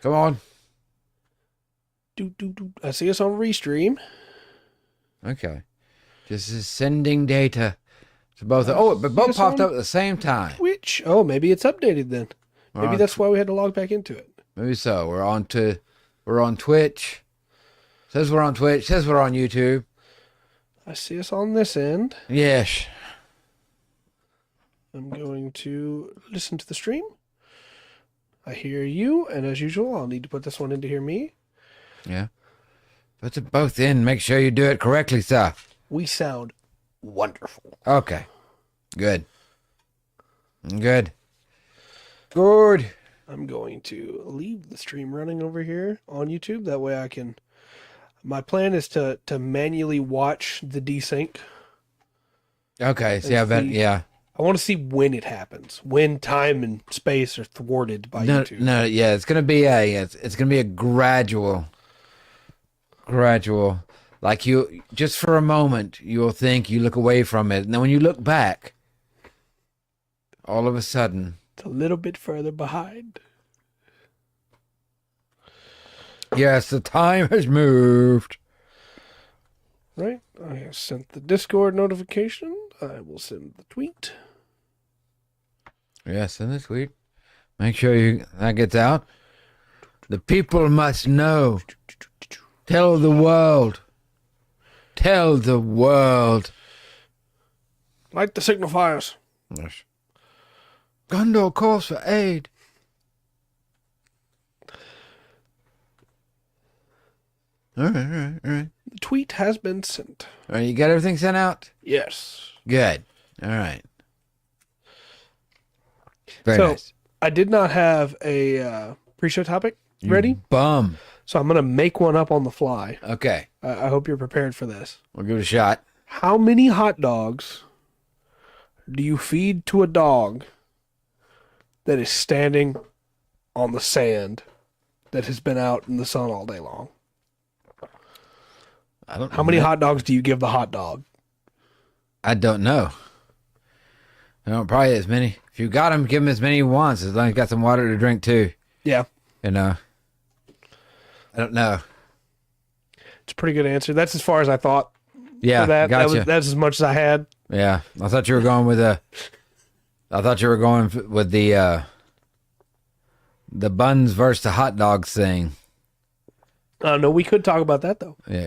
Come on. I see us on Restream. Okay. Just is sending data to both. But both Yes, popped on up at the same time. Twitch. Oh, maybe it's updated then. Maybe that's why we had to log back into it. Maybe so. We're on Twitch. Says we're on Twitch. Says we're on YouTube. I see us on this end. Yes. I'm going to listen to the stream. I hear you, and as usual, I'll need to put this one in to hear me. Yeah. Put them both in. Make sure you do it correctly, sir. We sound wonderful. Okay. Good. Good. Good. I'm going to leave the stream running over here on YouTube. That way I can... My plan is to manually watch the desync. Okay. See, I bet, yeah. I want to see when it happens, when time and space are thwarted by YouTube. No, yeah, it's gonna be a gradual. Like you, just for a moment, you'll think you look away from it, and then when you look back, all of a sudden, it's a little bit further behind. Yes, the time has moved. Right, I have sent the Discord notification. I will send the tweet. Yes, send the tweet. Make sure that gets out. The people must know. Tell the world. Tell the world. Light the signal fires. Yes. Gondor calls for aid. All right. The tweet has been sent. All right, you got everything sent out? Yes. Good. All right. Very nice. I did not have a pre-show topic ready. Bum. So I'm going to make one up on the fly. Okay. I hope you're prepared for this. We'll give it a shot. How many hot dogs do you feed to a dog that is standing on the sand that has been out in the sun all day long? I don't know. How many hot dogs do you give the hot dog? I don't know. I don't probably as many. If you got him, give him as many you want, as long as you got some water to drink too. Yeah. You know. I don't know. It's a pretty good answer. That's as far as I thought. Yeah, for that. gotcha. That's as much as I had. Yeah, I thought you were going with the buns versus the hot dogs thing. No, we could talk about that though. Yeah,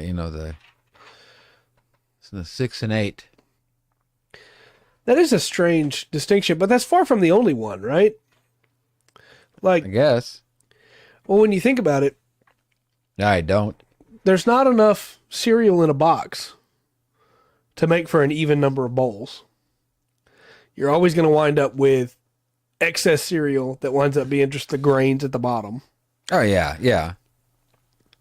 it's the 6 and 8. That is a strange distinction, but that's far from the only one, right? Like, I guess. Well, when you think about it, I don't. There's not enough cereal in a box to make for an even number of bowls. You're always going to wind up with excess cereal that winds up being just the grains at the bottom. Oh, yeah.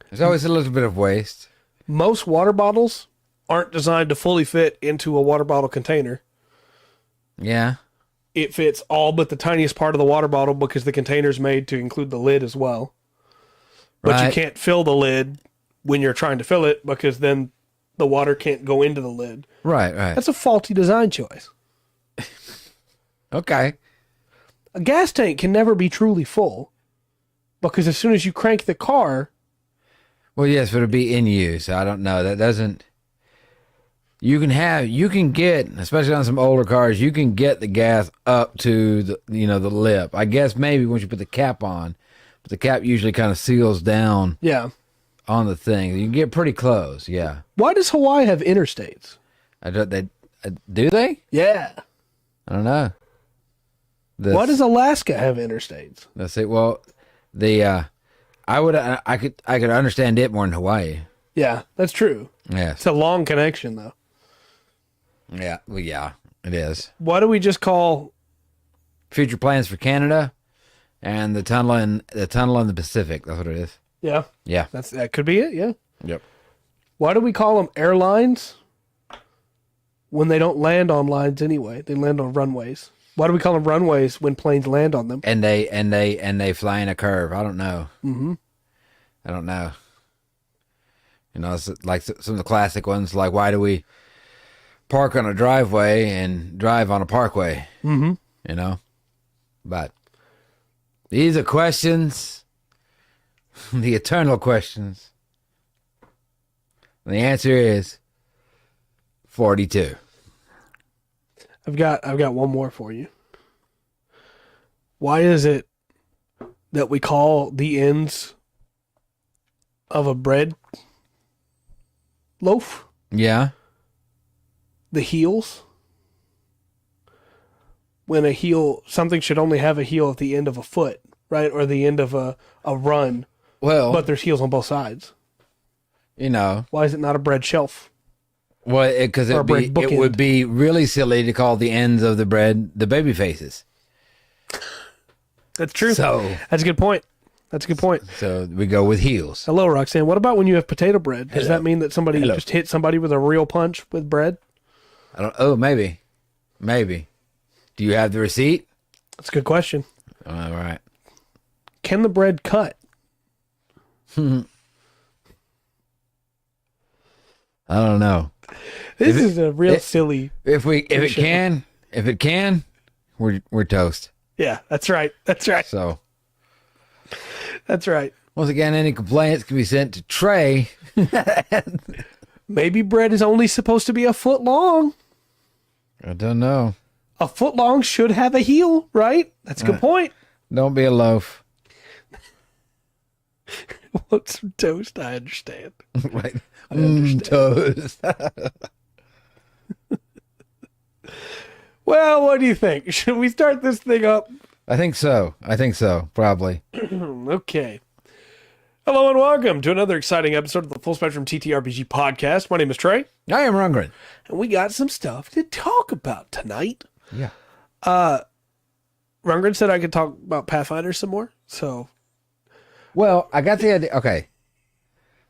There's always a little bit of waste. Most water bottles aren't designed to fully fit into a water bottle container. Yeah. It fits all but the tiniest part of the water bottle because the container's made to include the lid as well. But you can't fill the lid when you're trying to fill it because then the water can't go into the lid. Right. That's a faulty design choice. Okay. A gas tank can never be truly full because as soon as you crank the car... Well, yes, but it'll be in use. I don't know. That doesn't... You can get, especially on some older cars, you can get the gas up to the lip. I guess maybe once you put the cap on, but the cap usually kind of seals down. Yeah. On the thing, you can get pretty close. Yeah. Why does Hawaii have interstates? Do they? Yeah. I don't know. Why does Alaska have interstates? Let's see. Well, I could understand it more than Hawaii. Yeah, that's true. Yeah. It's a long connection though. Yeah. Well, yeah, it is. Why do we just call future plans for Canada and the tunnel in the Pacific? That's what it is. Yeah. Yeah. That could be it. Yeah. Yep. Why do we call them airlines when they don't land on lines anyway? They land on runways. Why do we call them runways when planes land on them? And they fly in a curve. I don't know. Mm-hmm. I don't know. It's like some of the classic ones, like why do we park on a driveway and drive on a parkway? Mm-hmm. But these are questions the eternal questions. And the answer is 42. I've got one more for you. Why is it that we call the ends of a bread loaf Yeah. the heels? When a heel, something should only have a heel at the end of a foot, right? Or the end of a run, Well, but there's heels on both sides. you know, Why is it not a bread shelf? well, because Or a bread it bookend. would be really silly to call the ends of the bread the baby faces. That's true. So That's a good point. so we go with heels. Hello, Roxanne. What about when you have potato bread? Does Hello. that mean that somebody Hello. just hit somebody with a real punch with bread? I don't. Oh, maybe. Do you have the receipt? That's a good question. All right. Can the bread cut? I don't know. This If it- is a real silly. If Sure. it can, we're toast. Yeah, that's right. That's right. So That's right. once again, any complaints can be sent to Trey. Maybe bread is only supposed to be a foot long. I don't know. A foot long should have a heel, right? That's a good point. Don't be a loaf. Want some toast? I understand. Right. understand. Toast. Well, what do you think? Should we start this thing up? I think so. Probably. Okay. Hello and welcome to another exciting episode of the Full Spectrum TTRPG podcast. My name is Trey, I am Rungren. and we got some stuff to talk about tonight. Yeah. Rungren said I could talk about Pathfinder some more, so Well, I got the idea. Okay.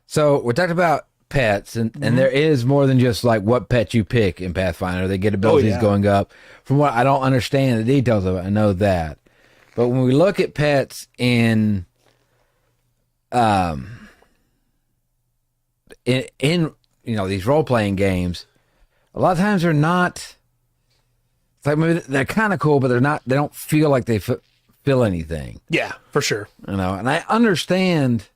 So we talked about pets, and there is more than just like what pet you pick in Pathfinder. They get abilities yeah. going up. From what I don't understand the details of it, I know that. But when we look at pets in in these role playing games, a lot of times they're not. It's like maybe they're kind of cool, but they're not. They don't feel like they feel anything. yeah, for sure. And I understand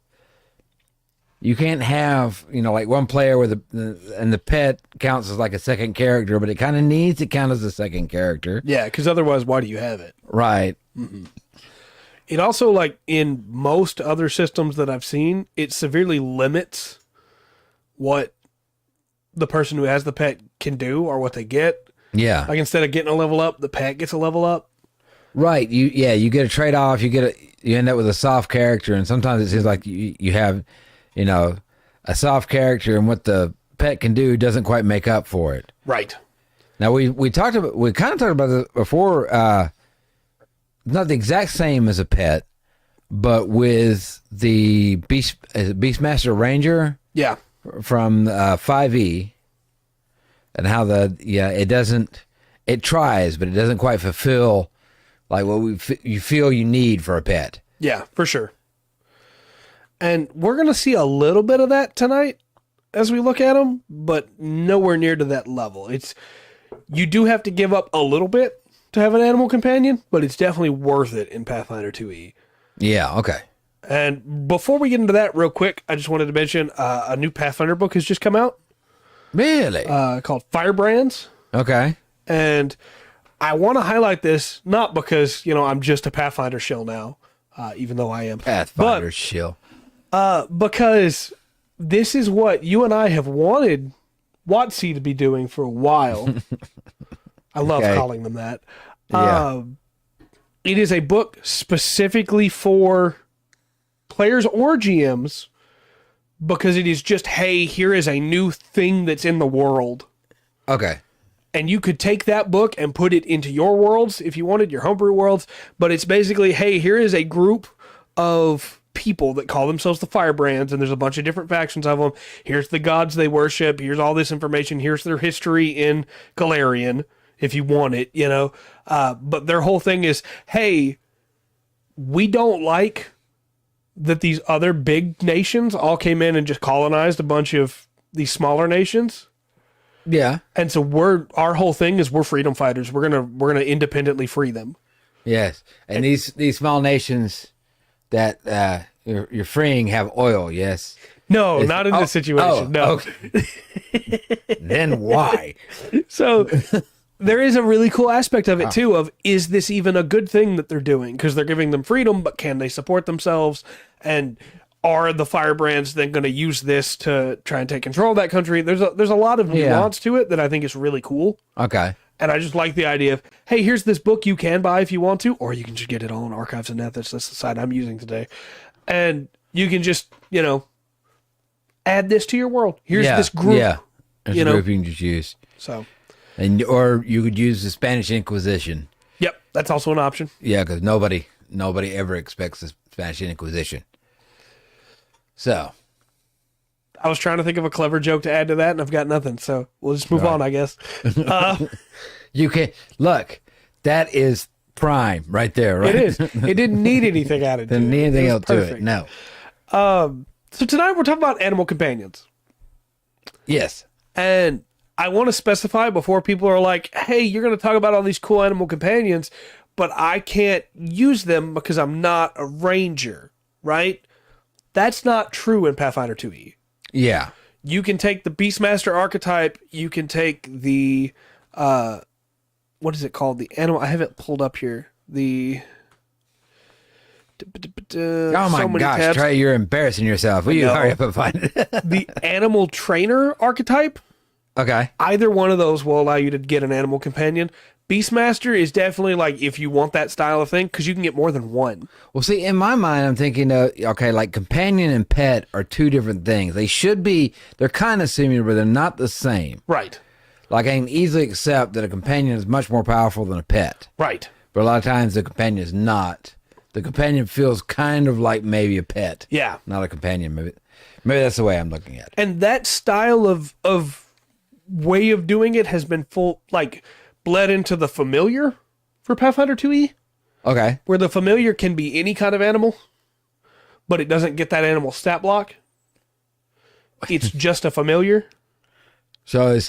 you can't have, like one player with and the pet counts as like a second character, but it kind of needs to count as a second character. Yeah, because otherwise, why do you have it? Right. It also, like in most other systems that I've seen, it severely limits what the person who has the pet can do or what they get. Yeah. Like instead of getting a level up, the pet gets a level up. Right. You get a trade off. You end up with a soft character, and sometimes it seems like you have, a soft character, and what the pet can do doesn't quite make up for it. Right. Now we kind of talked about this before. Not the exact same as a pet, but with the Beastmaster Ranger Yeah. from 5e, and how it tries, but it doesn't quite fulfill like what you feel you need for a pet. Yeah, for sure. And we're going to see a little bit of that tonight as we look at them, but nowhere near to that level. You do have to give up a little bit to have an animal companion, but it's definitely worth it in Pathfinder 2e. Yeah. Okay. And before we get into that real quick, I just wanted to mention a new Pathfinder book has just come out Really? called Firebrands. Okay. And I want to highlight this, not because, I'm just a Pathfinder shill now, even though I am. Pathfinder shill. Because this is what you and I have wanted WotC to be doing for a while. I love Okay. calling them that. Yeah. It is a book specifically for players or GMs because it is just, hey, here is a new thing that's in the world. Okay. And you could take that book and put it into your worlds if you wanted, your homebrew worlds. But it's basically, hey, here is a group of people that call themselves the Firebrands, and there's a bunch of different factions of them. Here's the gods they worship. Here's all this information. Here's their history in Galarian, if you want it, But their whole thing is, hey, we don't like that these other big nations all came in and just colonized a bunch of these smaller nations. Yeah. And so our whole thing is we're freedom fighters. We're gonna independently free them. Yes. And these small nations that you're freeing have oil, yes? No, not in this situation. No. Okay. Then why? So there is a really cool aspect of it too, of is this even a good thing that they're doing? Because they're giving them freedom, but can they support themselves? And are the firebrands then going to use this to try and take control of that country? There's a lot of nuance to it that I think is really cool. Okay. And I just like the idea of, hey, here's this book you can buy if you want to, or you can just get it all in Archives and Ethics. That's the site I'm using today. And you can just, add this to your world. Here's this group. Yeah. There's a group you can just use. So. Or you could use the Spanish Inquisition. Yep, that's also an option. Yeah, because nobody ever expects the Spanish Inquisition. So. I was trying to think of a clever joke to add to that, and I've got nothing. So we'll just move on, I guess. You can look. That is prime right there, right? It is. It didn't need anything added to it. Didn't need anything else to Perfect. it. No. So tonight we're talking about animal companions. Yes. And I want to specify before people are like, hey, you're going to talk about all these cool animal companions, but I can't use them because I'm not a ranger, right? That's not true in Pathfinder 2e. Yeah. You can take the Beastmaster archetype. You can take the, what is it called? The animal. I have it pulled up here. The. Oh my gosh, Trey, you're embarrassing yourself. Will you hurry up and find it? The animal trainer archetype. Okay. Either one of those will allow you to get an animal companion. Beastmaster is definitely like if you want that style of thing, because you can get more than one. Well, see, in my mind, I'm thinking, okay, like companion and pet are two different things. They should be, they're kind of similar, but they're not the same. Right. Like I can easily accept that a companion is much more powerful than a pet. Right. But a lot of times the companion is not. The companion feels kind of like maybe a pet. Yeah. Not a companion. Maybe that's the way I'm looking at it. And that style of way of doing it has been bled into the familiar for Pathfinder 2e, Okay. where the familiar can be any kind of animal, but it doesn't get that animal stat block. It's just a familiar. So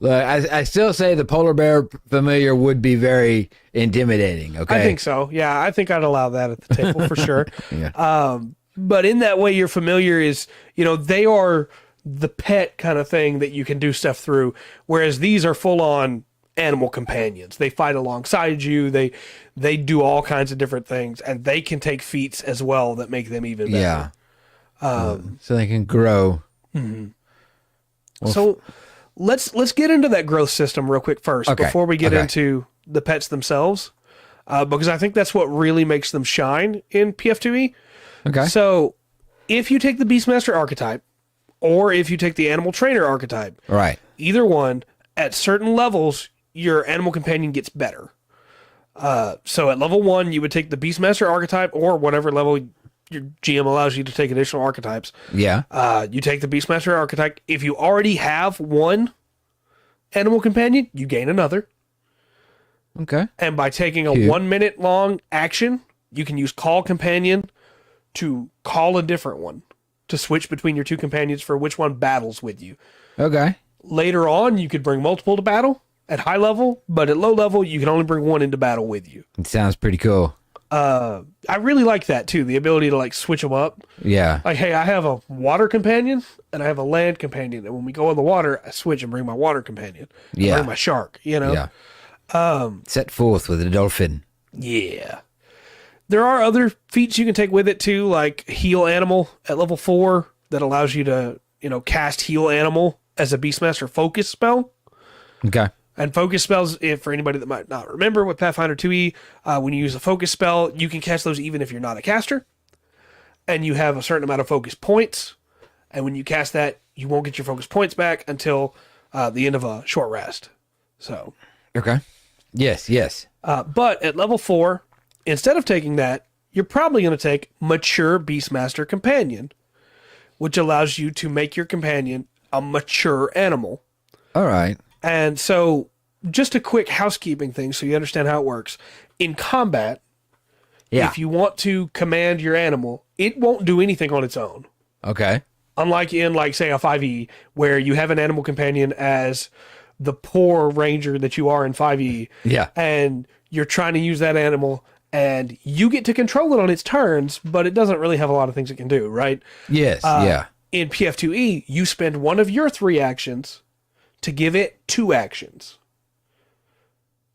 I still say the polar bear familiar would be very intimidating. Okay. I think so. Yeah, I think I'd allow that at the table for sure. Yeah. But in that way, your familiar is, they are the pet kind of thing that you can do stuff through, whereas these are full on animal companions. They fight alongside you. They do all kinds of different things, and they can take feats as well that make them even better. Yeah. So they can grow. Mm-hmm. Well, so let's get into that growth system real quick first before we get into the pets themselves, because I think that's what really makes them shine in PF2E. Okay. So if you take the Beastmaster archetype, or if you take the Animal Trainer archetype, Right. either one, at certain levels, your animal companion gets better. So at level 1, you would take the Beastmaster archetype, or whatever level your GM allows you to take additional archetypes. Yeah. You take the Beastmaster archetype. If you already have one animal companion, you gain another. Okay. And by taking a 1 minute long action, you can use Call Companion to call a different one, to switch between your two companions for which one battles with you. Okay. Later on, you could bring multiple to battle at high level, but at low level, you can only bring one into battle with you. It sounds pretty cool. I really like that too, the ability to switch them up. Yeah. Like, hey, I have a water companion and I have a land companion, and when we go in the water, I switch and bring my water companion. Yeah. Bring my shark, Yeah. Set forth with a dolphin. Yeah. There are other feats you can take with it too, like Heal Animal at level 4 that allows you to, cast Heal Animal as a Beastmaster focus spell. Okay. And focus spells, for anybody that might not remember with Pathfinder 2e, when you use a focus spell, you can cast those even if you're not a caster. And you have a certain amount of focus points. And when you cast that, you won't get your focus points back until the end of a short rest. So. Okay. Yes. But at level 4, instead of taking that, you're probably going to take Mature Beastmaster Companion, which allows you to make your companion a mature animal. All right. And so, just a quick housekeeping thing so you understand how it works. In combat, if you want to command your animal, it won't do anything on its own. Okay. Unlike in, say, a 5e, where you have an animal companion as the poor ranger that you are in 5e. Yeah. And you're trying to use that animal and you get to control it on its turns, but it doesn't really have a lot of things it can do, right? Yes, yeah. In PF2E, you spend one of your 3 actions to give it 2 actions.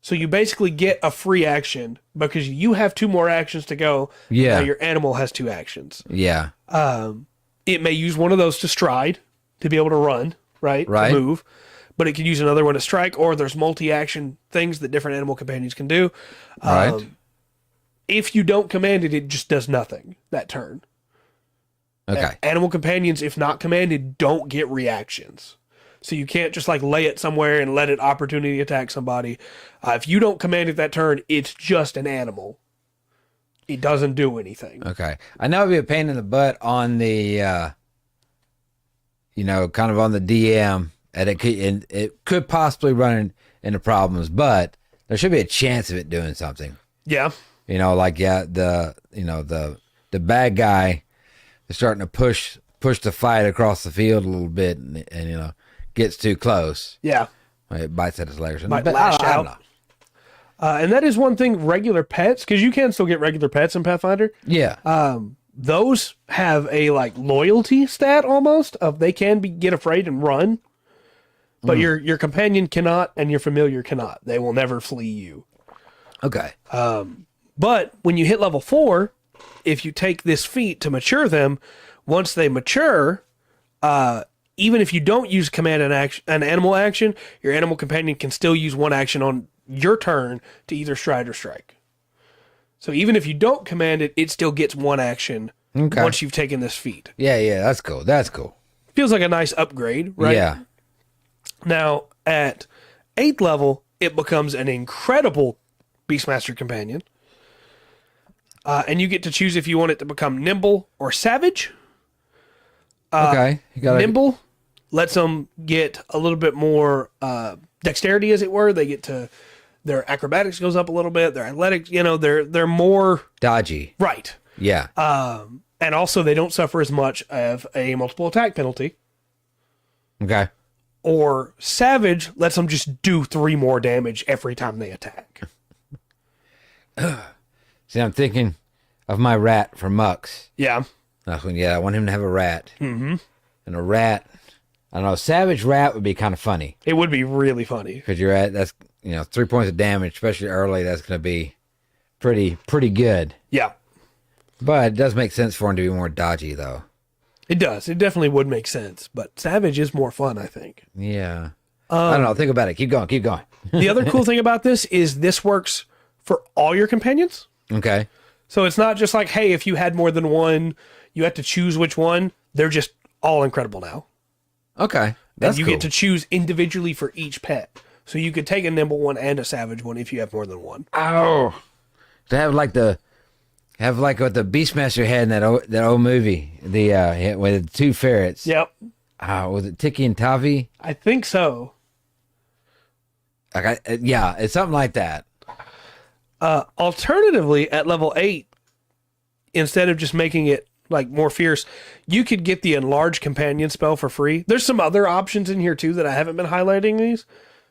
So you basically get a free action because you have 2 more actions to go. Yeah. Now your animal has 2 actions. Yeah. It may use one of those to stride, to be able to run, right? Right. To move. But it can use another one to strike, or there's multi-action things that different animal companions can do. Right. If you don't command it, it just does nothing that turn. Okay. Animal companions, if not commanded, don't get reactions. So you can't just like lay it somewhere and let it opportunity attack somebody. If you don't command it that turn, it's just an animal. It doesn't do anything. Okay. I know it'd be a pain in the butt on the, kind of on the DM, and it could possibly run into problems, but there should be a chance of it doing something. Yeah. The bad guy is starting to push the fight across the field a little bit, and gets too close. Yeah. It bites at his legs. Might lash I don't out. know. And that is one thing, regular pets, because you can still get regular pets in Pathfinder. Yeah. Those have a like loyalty stat almost of they can get afraid and run, but your companion cannot and your familiar cannot. They will never flee you. Okay. But when you hit level 4, if you take this feat to mature them, once they mature, even if you don't use command an animal action, your animal companion can still use 1 action on your turn to either stride or strike. So even if you don't command it, it still gets 1 action once you've taken this feat. Yeah, that's cool. That's cool. Feels like a nice upgrade, right? Yeah. Now, at 8th level, it becomes an incredible Beastmaster companion. And you get to choose if you want it to become nimble or savage. Okay. Nimble lets them get a little bit more dexterity, as it were. They get to their acrobatics goes up a little bit. Their athletics, they're more dodgy. right. Yeah. And also they don't suffer as much of a multiple attack penalty. Okay. Or savage lets them just do 3 more damage every time they attack. See, I'm thinking of my rat for Mux. Yeah. I want him to have a rat. Mm-hmm. And a rat, I don't know, savage rat would be kind of funny. It would be really funny. Because you're at, that's, 3 points of damage, especially early, that's going to be pretty good. Yeah. But it does make sense for him to be more dodgy, though. It does. It definitely would make sense. But savage is more fun, I think. Yeah. I don't know. Think about it. Keep going. The other cool thing about this is this works for all your companions. Okay. So it's not just like, hey, if you had more than one, you have to choose which one. They're just all incredible now. Okay. That's and you cool. get to choose individually for each pet. So you could take a nimble one and a savage one if you have more than one. Oh. To have like what the Beastmaster had in that old movie, with the 2 ferrets. Yep. Was it Tiki and Tavi? I think so. Yeah, it's something like that. Alternatively, at level 8, instead of just making it like more fierce, you could get the enlarged companion spell for free. There's some other options in here too that I haven't been highlighting these,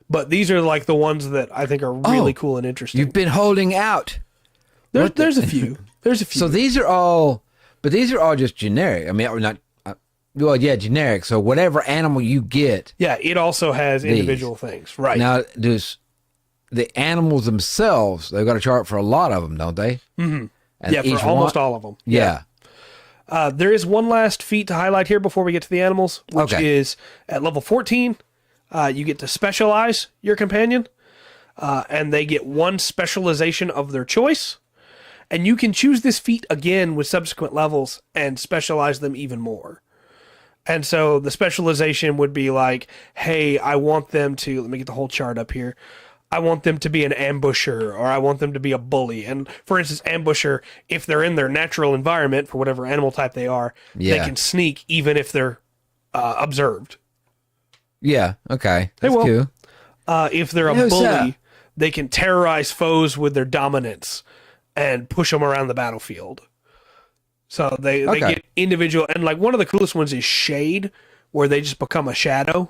but these are like the ones that I think are really cool and interesting. You've been holding out. There's a few. There's a few. So these are all just generic. I mean, not. Generic. So whatever animal you get. Yeah, it also has individual things. Right. Now, does the animals themselves, they've got a chart for a lot of them, don't they? Mm-hmm. And yeah, for almost all of them. Yeah. There is one last feat to highlight here before we get to the animals, which is at level 14, you get to specialize your companion, and they get 1 specialization of their choice. And you can choose this feat again with subsequent levels and specialize them even more. And so the specialization would be like, hey, I want them to, let me get the whole chart up here. I want them to be an ambusher, or I want them to be a bully. And for instance, ambusher, if they're in their natural environment for whatever animal type they are, they can sneak even if they're observed. Yeah. Okay. That's cool. If they're a bully, they can terrorize foes with their dominance and push them around the battlefield. So they get individual, and like one of the coolest ones is Shade, where they just become a shadow.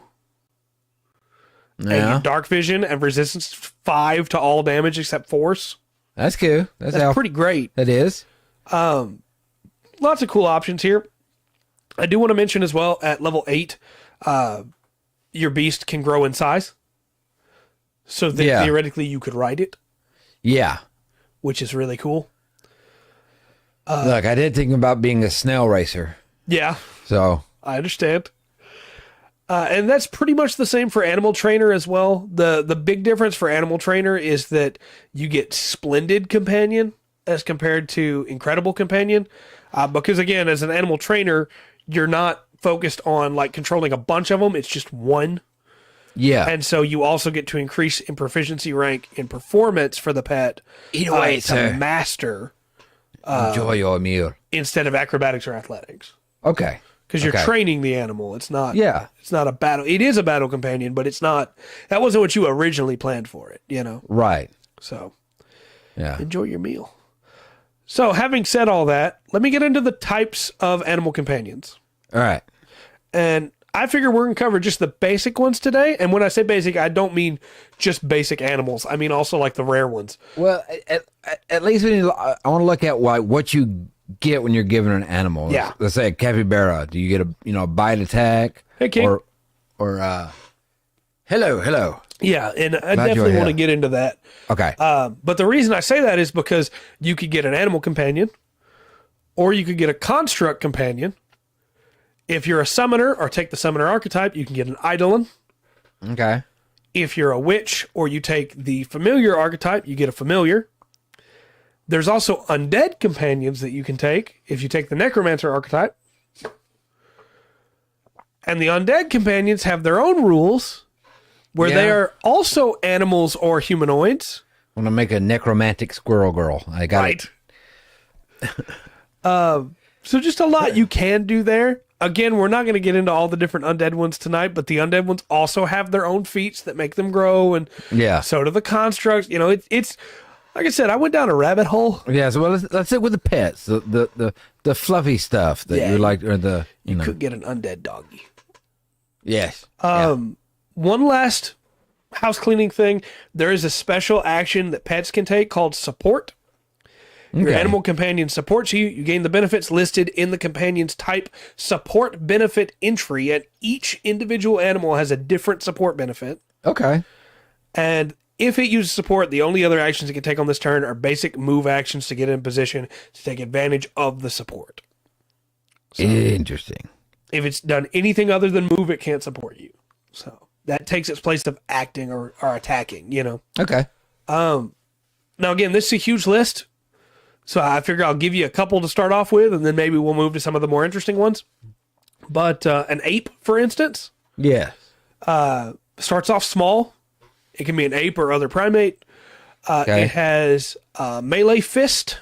Yeah. And get dark vision and resistance 5 to all damage except force. That's cool. That's pretty great. It is. Lots of cool options here. I do want to mention as well, at level 8, your beast can grow in size. So that theoretically you could ride it. Yeah. Which is really cool. Look, I did think about being a snail racer. Yeah. So. I understand. And that's pretty much the same for Animal Trainer as well. The big difference for Animal Trainer is that you get Splendid Companion as compared to Incredible Companion. Because again, as an Animal Trainer, you're not focused on like controlling a bunch of them. It's just one. Yeah. And so you also get to increase in proficiency rank in performance for the pet. Eat away, to sir. master. Enjoy your meal. Instead of acrobatics or athletics. Okay. Because you're training the animal. It's not. Yeah. It's not a battle. It is a battle companion, but it's not. That wasn't what you originally planned for it. You know. Right. So. Yeah. Enjoy your meal. So, having said all that, let me get into the types of animal companions. All right. And I figure we're going to cover just the basic ones today. And when I say basic, I don't mean just basic animals. I mean also like the rare ones. Well, at least I want to look at what you get when you're given an animal. Yeah. Let's say a capybara. Do you get a bite attack? Hey, King. Or hello. Yeah, and I definitely want to get into that. Okay. But the reason I say that is because you could get an animal companion, or you could get a construct companion. If you're a summoner, or take the summoner archetype, you can get an eidolon. Okay. If you're a witch, or you take the familiar archetype, you get a familiar. There's also undead companions that you can take if you take the necromancer archetype. And the undead companions have their own rules, where they are also animals or humanoids. I want to make a necromantic squirrel girl. I got it. So just a lot you can do there. Again, we're not going to get into all the different undead ones tonight, but the undead ones also have their own feats that make them grow, and so do the constructs. You know, it's like I said, I went down a rabbit hole. Yeah, so let's sit with the pets, the fluffy stuff that you like, or you could get an undead doggy. Yes. One last house cleaning thing. There is a special action that pets can take called support. Your animal companion supports you. You gain the benefits listed in the companion's type support benefit entry, and each individual animal has a different support benefit. Okay. And if it uses support, the only other actions it can take on this turn are basic move actions to get in position to take advantage of the support. So, interesting. If it's done anything other than move, it can't support you. So that takes its place of acting or attacking, you know. Okay. Now, again, this is a huge list. So I figure I'll give you a couple to start off with, and then maybe we'll move to some of the more interesting ones. But an ape, for instance, starts off small. It can be an ape or other primate. It has melee fist,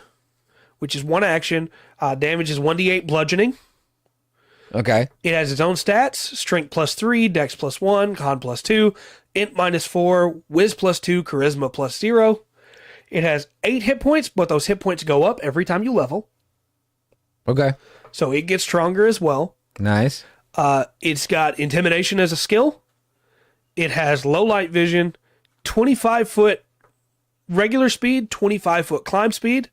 which is one action. Damage is 1d8 bludgeoning. Okay. It has its own stats: strength +3, dex +1, con +2, int -4, whiz +2, charisma +0. It has 8 hit points, but those hit points go up every time you level. Okay. So it gets stronger as well. Nice. It's got intimidation as a skill. It has low light vision, 25-foot regular speed, 25-foot climb speed.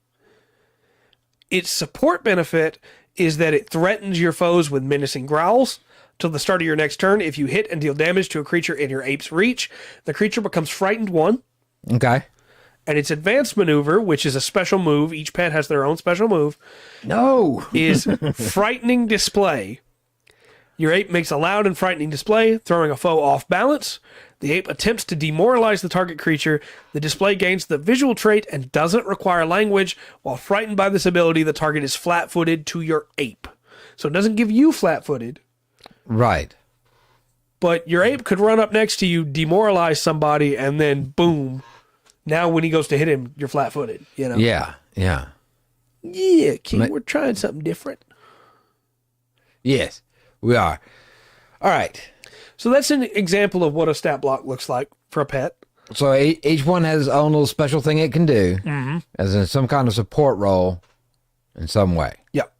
Its support benefit is that it threatens your foes with menacing growls. Till the start of your next turn, if you hit and deal damage to a creature in your ape's reach, the creature becomes frightened 1. Okay. And its advanced maneuver, which is a special move, each pet has their own special move, is frightening display. Your ape makes a loud and frightening display, throwing a foe off balance. The ape attempts to demoralize the target creature. The display gains the visual trait and doesn't require language. While frightened by this ability, the target is flat-footed to your ape. So it doesn't give you flat-footed. Right. But your ape could run up next to you, demoralize somebody, and then boom. Now when he goes to hit him, you're flat-footed, you know? Yeah, yeah. Yeah, King, we're trying something different. Yes, we are. All right. So that's an example of what a stat block looks like for a pet. So each one has its own little special thing it can do, as in some kind of support role in some way. Yep.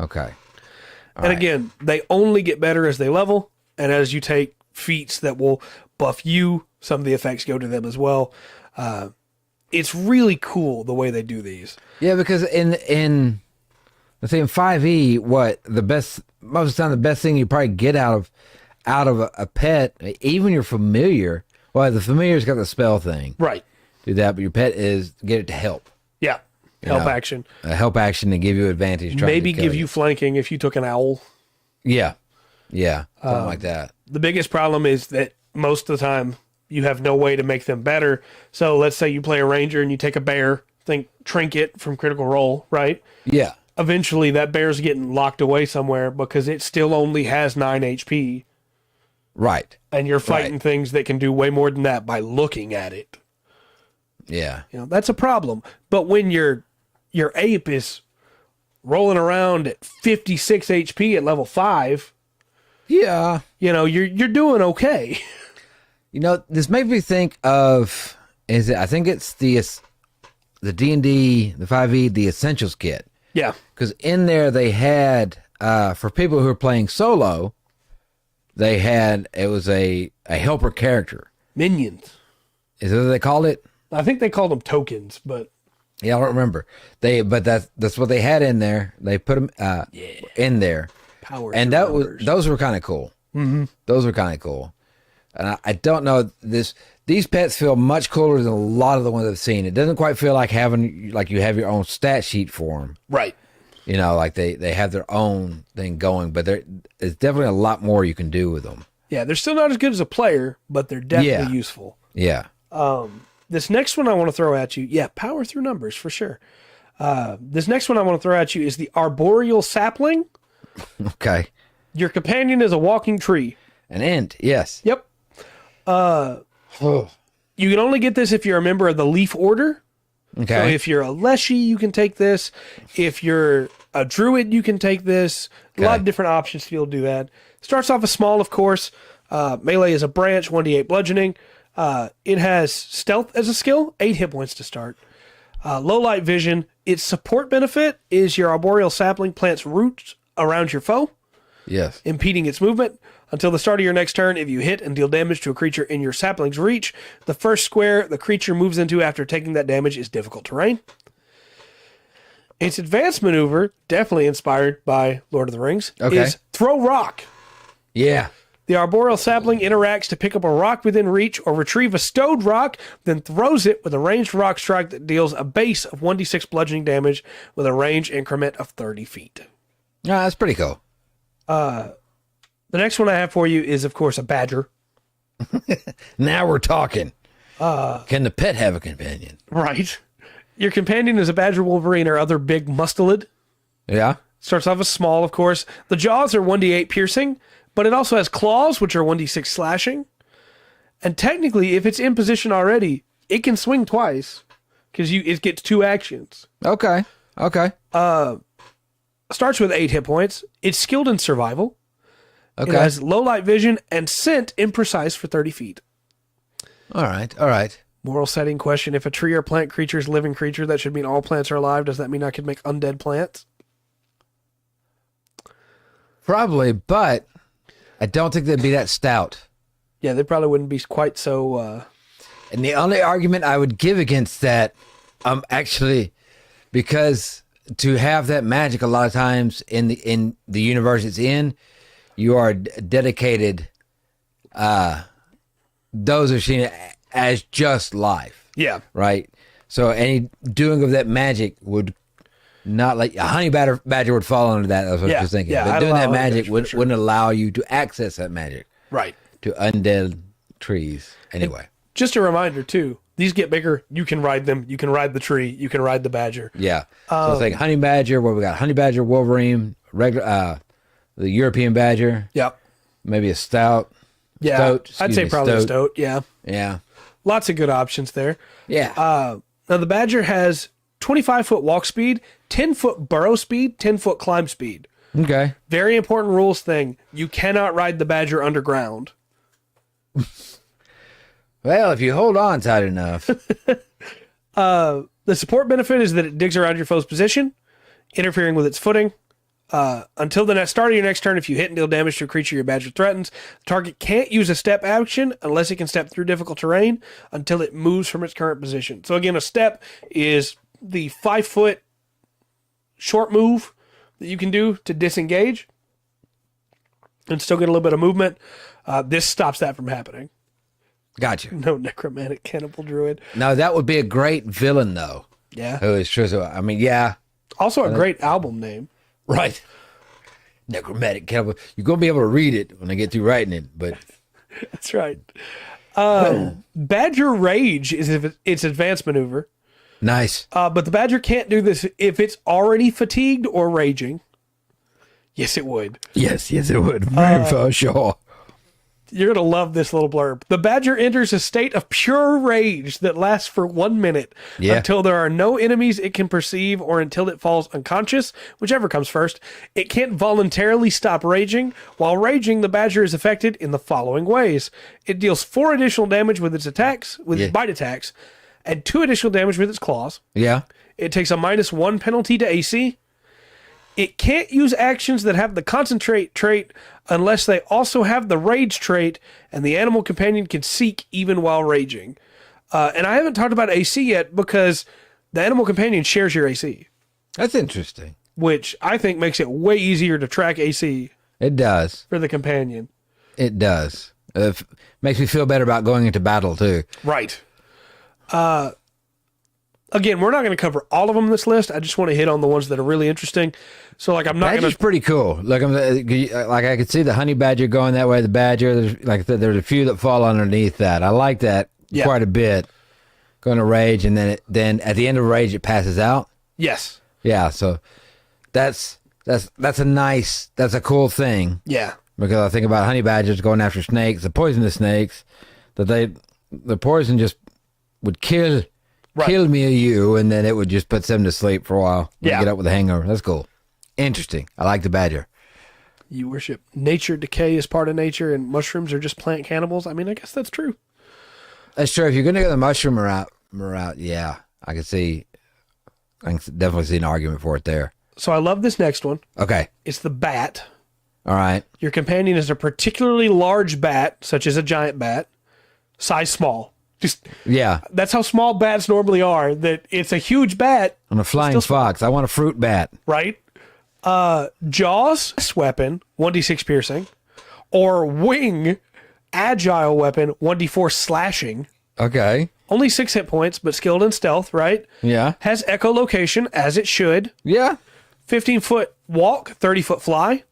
Okay. And again, they only get better as they level, and as you take feats that will buff you, some of the effects go to them as well. it's really cool the way they do these. Yeah, because in let's say in 5e, what most of the time the best thing you probably get out of a pet, even your familiar. Well, the familiar's got the spell thing, Right. do that, but your pet is get it to help. Yeah. Help action. A help action to give you advantage. Maybe give you flanking if you took an owl. Yeah. Something like that. The biggest problem is that most of the time you have no way to make them better. So let's say you play a ranger and you take a bear, think trinket from Critical Role, right? Yeah. Eventually that bear's getting locked away somewhere because it still only has 9 HP. Right. And you're fighting things that can do way more than that by looking at it. Yeah. That's a problem. But when your ape is rolling around at 56 HP at level 5, Yeah. you're doing okay. This makes me think of I think it's the D&D, the 5e, the Essentials kit. Yeah. Because in there they had, for people who are playing solo, it was a helper character. Minions. Is that what they called it? I think they called them tokens, but Yeah, I don't remember. But that's what they had in there. They put them in there. power. And those were kind of cool. Mm-hmm. Those were kind of cool. And I don't know, these pets feel much cooler than a lot of the ones I've seen. It doesn't quite feel like you have your own stat sheet for them. Right. Like they have their own thing going, but there's definitely a lot more you can do with them. Yeah, they're still not as good as a player, but they're definitely useful. Yeah. This next one I want to throw at you, power through numbers for sure. This next one I want to throw at you is the Arboreal Sapling. Okay. Your companion is a walking tree. An ant, yes. Yep. You can only get this if you're a member of the Leaf Order. Okay. So if you're a Leshy, you can take this. If you're a Druid, you can take this. A lot of different options to be able to do that. Starts off as small, of course. Melee is a branch, 1d8 bludgeoning. It has Stealth as a skill, 8 hit points to start. Low light vision. Its support benefit is your Arboreal Sapling plants roots around your foe, Yes. impeding its movement. Until the start of your next turn, if you hit and deal damage to a creature in your sapling's reach, the first square the creature moves into after taking that damage is difficult terrain. Its advanced maneuver, definitely inspired by Lord of the Rings, is Throw Rock. Yeah. The Arboreal Sapling interacts to pick up a rock within reach or retrieve a stowed rock, then throws it with a ranged rock strike that deals a base of 1d6 bludgeoning damage with a range increment of 30 feet. Yeah, that's pretty cool. The next one I have for you is, of course, a badger. Now we're talking. Can the pet have a companion? Right. Your companion is a badger, wolverine, or other big mustelid. Yeah. Starts off as small, of course. The jaws are 1d8 piercing, but it also has claws, which are 1d6 slashing. And technically, if it's in position already, it can swing twice because it gets 2 actions. Okay. Starts with 8 hit points. It's skilled in survival. Okay. It has low light vision and scent imprecise for 30 feet. All right. Moral setting question. If a tree or plant creature is a living creature, that should mean all plants are alive. Does that mean I could make undead plants? Probably, but I don't think they'd be that stout. Yeah, they probably wouldn't be quite so... And the only argument I would give against that, actually, because to have that magic a lot of times in the universe it's in, you are dedicated. Those are seen as just life. Yeah. Right. So any doing of that magic would not like a honey badger would fall under that. That's what I was thinking. Yeah, but doing that magic wouldn't allow you to access that magic. Right. To undead trees. Anyway. And just a reminder too. These get bigger. You can ride them. You can ride the tree. You can ride the badger. Yeah. So it's like honey badger. Where we got honey badger, wolverine, regular. The European badger. Yep. Maybe a stout. Yeah. Stoat, I'd say probably a stoat. Yeah. Yeah. Lots of good options there. Yeah. Now the badger has 25-foot walk speed, 10-foot burrow speed, 10-foot climb speed. Okay. Very important rules thing. You cannot ride the badger underground. Well, if you hold on tight enough. The support benefit is that it digs around your foe's position, interfering with its footing. Until the start of your next turn, if you hit and deal damage to a creature your badger threatens, the target can't use a step action unless it can step through difficult terrain until it moves from its current position. So again, a step is the 5-foot short move that you can do to disengage and still get a little bit of movement. This stops that from happening. Gotcha. No necromantic cannibal druid. No, that would be a great villain, though. Yeah. Who is true. I mean, yeah. Also a great album name. Right. Necromantic cannibal. You're going to be able to read it when I get through writing it, but... That's right. Badger Rage is its advanced maneuver. Nice. But the Badger can't do this if it's already fatigued or raging. Yes, it would. Yes, it would. Very for sure. You're going to love this little blurb. The Badger enters a state of pure rage that lasts for 1 minute until there are no enemies it can perceive or until it falls unconscious, whichever comes first. It can't voluntarily stop raging. While raging, the Badger is affected in the following ways. It deals 4 additional damage with its attacks, with its bite attacks, and 2 additional damage with its claws. Yeah. It takes a -1 penalty to AC. It can't use actions that have the concentrate trait unless they also have the rage trait, and the animal companion can seek even while raging. And I haven't talked about AC yet because the animal companion shares your AC. That's interesting. Which I think makes it way easier to track AC. It does. For the companion. It does. Makes me feel better about going into battle, too. Right. Again, we're not going to cover all of them in this list. I just want to hit on the ones that are really interesting. So, like, I'm not going to... Badger's pretty cool. Like I could see the honey badger going that way. The badger, there's a few that fall underneath that. I like that quite a bit. Going to rage, and then at the end of rage, it passes out. Yes. Yeah. So that's a cool thing. Yeah. Because I think about honey badgers going after snakes, the poisonous snakes, the poison just would kill me or you, and then it would just put them to sleep for a while. Get up with a hangover. That's cool. Interesting. I like the badger. You worship nature. Decay is part of nature, and mushrooms are just plant cannibals. I mean, I guess that's true. That's true. If you're going to go the mushroom route, yeah, I can definitely see an argument for it there. So I love this next one. Okay. It's the bat. All right. Your companion is a particularly large bat, such as a giant bat, size small. That's how small bats normally are. That it's a huge bat. I'm a flying fox. I want a fruit bat. Right. Jaws weapon 1d6 piercing, or wing agile weapon 1d4 slashing. Okay. Only 6 hit points, but skilled in stealth. Right. Yeah. Has echolocation as it should. Yeah. 15-foot walk, 30-foot fly.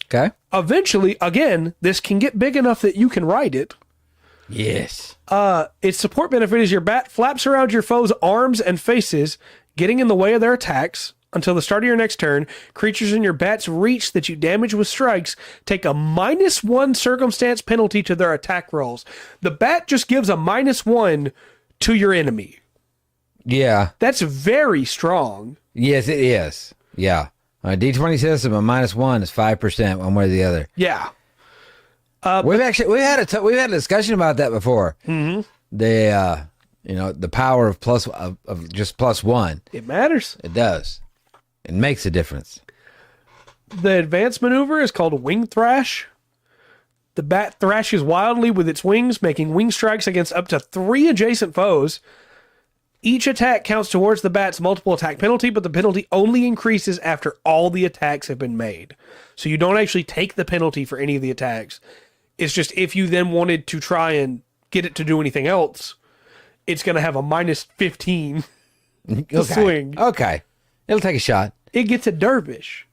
Okay. Eventually, again, this can get big enough that you can ride it. Yes. Its support benefit is your bat flaps around your foe's arms and faces, getting in the way of their attacks. Until the start of your next turn, creatures in your bat's reach that you damage with strikes take a -1 circumstance penalty to their attack rolls. The bat just gives a -1 to your enemy. Yeah. That's very strong. Yes, it is. Yeah. On a D20 system, a -1 is 5%, one way or the other. Yeah. We've had a discussion about that before. Mm-hmm. The power of just +1. It matters. It does. It makes a difference. The advanced maneuver is called Wing Thrash. The bat thrashes wildly with its wings, making wing strikes against up to 3 adjacent foes. Each attack counts towards the bat's multiple attack penalty, but the penalty only increases after all the attacks have been made. So you don't actually take the penalty for any of the attacks. It's just if you then wanted to try and get it to do anything else, it's going to have a -15 swing. Okay. It'll take a shot. It gets a dervish.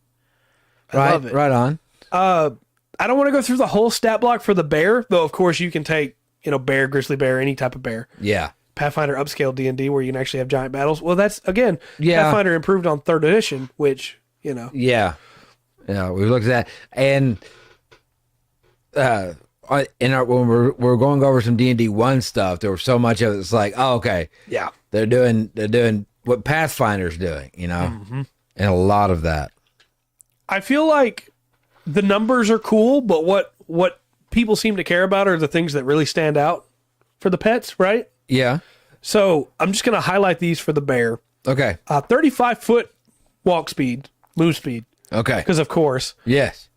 I love it. Right on. I don't want to go through the whole stat block for the bear, though of course you can take, bear, grizzly bear, any type of bear. Yeah. Pathfinder upscale D&D where you can actually have giant battles. Well, that's, again, Pathfinder improved on 3rd edition, which, Yeah. Yeah, we've looked at that. And when we're going over some D&D 1 stuff, there was so much of it. It's like, oh, okay. Yeah. They're doing what Pathfinder's doing, and a lot of that. I feel like the numbers are cool, but what people seem to care about are the things that really stand out for the pets, right? Yeah. So I'm just going to highlight these for the bear. Okay. 35-foot walk speed, move speed. Okay. Because, of course. Yes.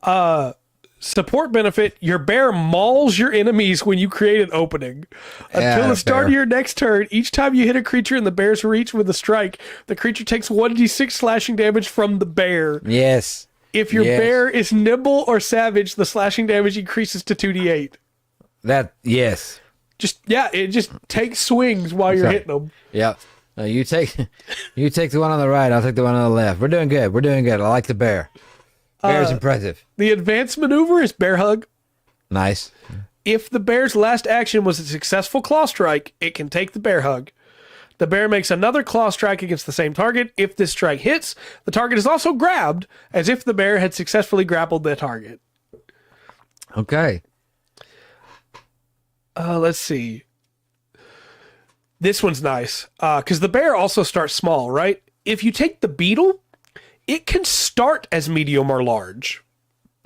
Support benefit, your bear mauls your enemies when you create an opening. Until the start of your next turn, each time you hit a creature in the bear's reach with a strike, the creature takes 1d6 slashing damage from the bear. Yes. If your bear is nimble or savage, the slashing damage increases to 2d8. Yes. It just takes swings while you're hitting them. Yeah. You take the one on the right, I'll take the one on the left. We're doing good. I like the bear. Bear's impressive. The advanced maneuver is bear hug. Nice. If the bear's last action was a successful claw strike, it can take the bear hug. The bear makes another claw strike against the same target. If this strike hits, the target is also grabbed, as if the bear had successfully grappled the target. Okay. Let's see. This one's nice, because the bear also starts small, right? If you take the beetle, it can start as medium or large.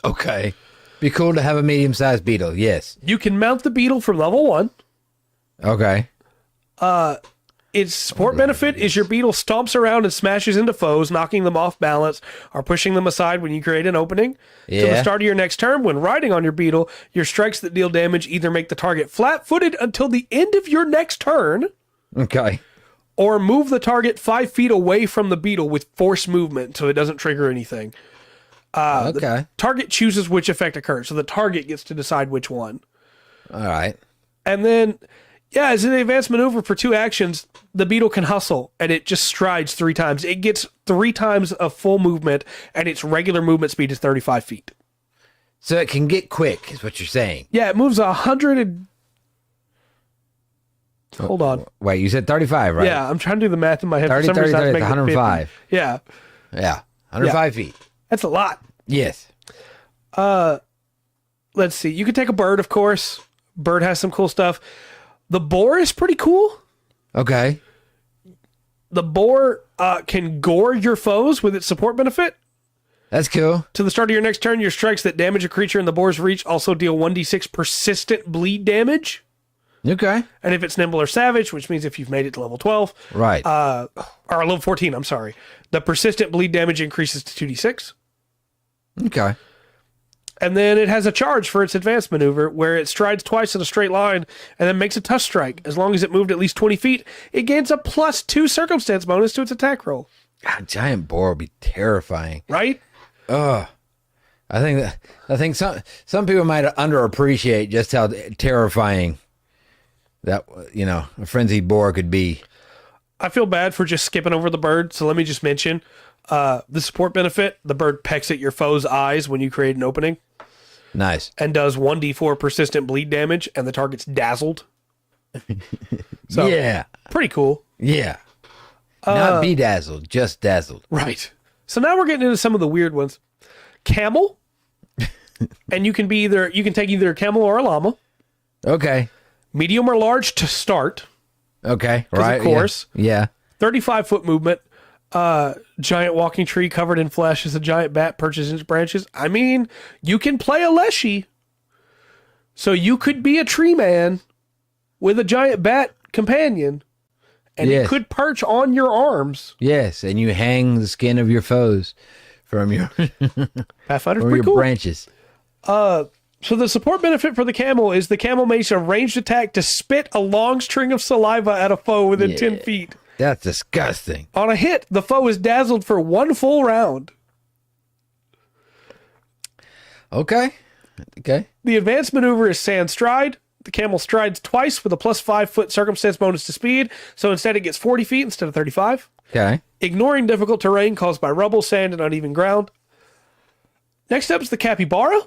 Okay. Be cool to have a medium-sized beetle, yes. You can mount the beetle from level 1. Okay. Its support benefit is your beetle stomps around and smashes into foes, knocking them off balance or pushing them aside when you create an opening. Yeah. Till the start of your next turn, when riding on your beetle, your strikes that deal damage either make the target flat-footed until the end of your next turn. Okay. Or move the target 5 feet away from the beetle with force movement so it doesn't trigger anything. Okay. The target chooses which effect occurs, so the target gets to decide which one. All right. And then, as an advanced maneuver for 2 actions, the beetle can hustle, and it just strides 3 times. It gets 3 times of full movement, and its regular movement speed is 35 feet. So it can get quick, is what you're saying. Yeah, it moves 100 and... Hold on. Wait, you said 35, right? Yeah, I'm trying to do the math in my head. 30, For some reason, I was 30, making it 105. 50. Yeah. Yeah. 105 feet. That's a lot. Yes. Let's see. You can take a bird, of course. Bird has some cool stuff. The boar is pretty cool. Okay. The boar can gore your foes with its support benefit. That's cool. To the start of your next turn, your strikes that damage a creature in the boar's reach also deal 1d6 persistent bleed damage. Okay. And if it's nimble or savage, which means if you've made it to level 12, Right. or level 14, I'm sorry, the persistent bleed damage increases to 2d6. Okay. And then it has a charge for its advanced maneuver where it strides twice in a straight line and then makes a tough strike. As long as it moved at least 20 feet, it gains a +2 circumstance bonus to its attack roll. God, giant boar would be terrifying. Right? I think some people might underappreciate just how terrifying that, a frenzied boar could be. I feel bad for just skipping over the bird, so let me just mention the support benefit. The bird pecks at your foe's eyes when you create an opening. Nice. And does 1d4 persistent bleed damage, and the target's dazzled. So, yeah. Pretty cool. Yeah. Not bedazzled, just dazzled. Right. So now we're getting into some of the weird ones. Camel. And you can take either a camel or a llama. Okay. Medium or large to start. Okay. Right. Of course. Yeah. 35-foot movement. Giant walking tree covered in flesh as a giant bat perches in its branches. I mean, you can play a Leshy. So you could be a tree man with a giant bat companion. And it could perch on your arms. Yes, and you hang the skin of your foes from your Pathfinder's from pretty your cool. branches. So the support benefit for the camel is the camel makes a ranged attack to spit a long string of saliva at a foe within 10 feet. That's disgusting. On a hit, the foe is dazzled for 1 full round. Okay. The advanced maneuver is sand stride. The camel strides twice with a +5 foot circumstance bonus to speed, so instead it gets 40 feet instead of 35. Okay. Ignoring difficult terrain caused by rubble, sand, and uneven ground. Next up is the capybara.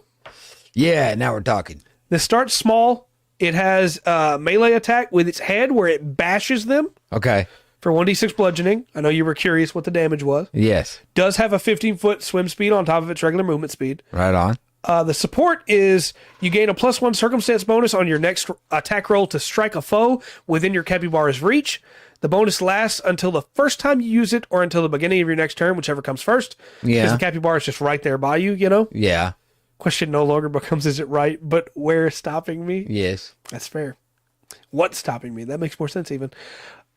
Yeah, now we're talking. This starts small. It has a melee attack with its head where it bashes them Okay. for 1d6 bludgeoning. I know you were curious what the damage was. Yes. Does have a 15-foot swim speed on top of its regular movement speed. Right on. The support is you gain a +1 circumstance bonus on your next attack roll to strike a foe within your capybara's reach. The bonus lasts until the first time you use it or until the beginning of your next turn, whichever comes first. Yeah. Because the capybara is just right there by you, you know? Yeah. Question no longer becomes, is it right? But where is stopping me? Yes. That's fair. What's stopping me? That makes more sense even.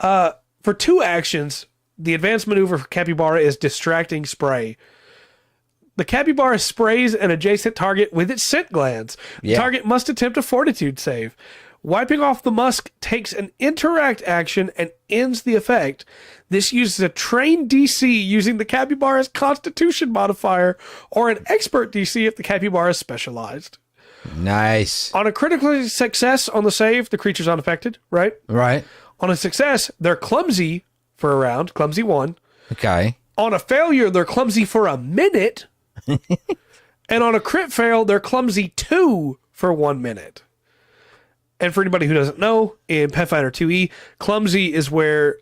For 2 actions, the advanced maneuver for capybara is distracting spray. The capybara sprays an adjacent target with its scent glands. The Yeah. target must attempt a fortitude save. Wiping off the musk takes an interact action and ends the effect. This uses a trained DC using the capybara's constitution modifier or an expert DC if the capybara is specialized. Nice. On a critical success on the save, the creature's unaffected, right? Right. On a success, they're clumsy for a round, clumsy 1. Okay. On a failure, they're clumsy for a minute. And on a crit fail, they're clumsy 2 for 1 minute. And for anybody who doesn't know, in Pathfinder 2e, clumsy is where,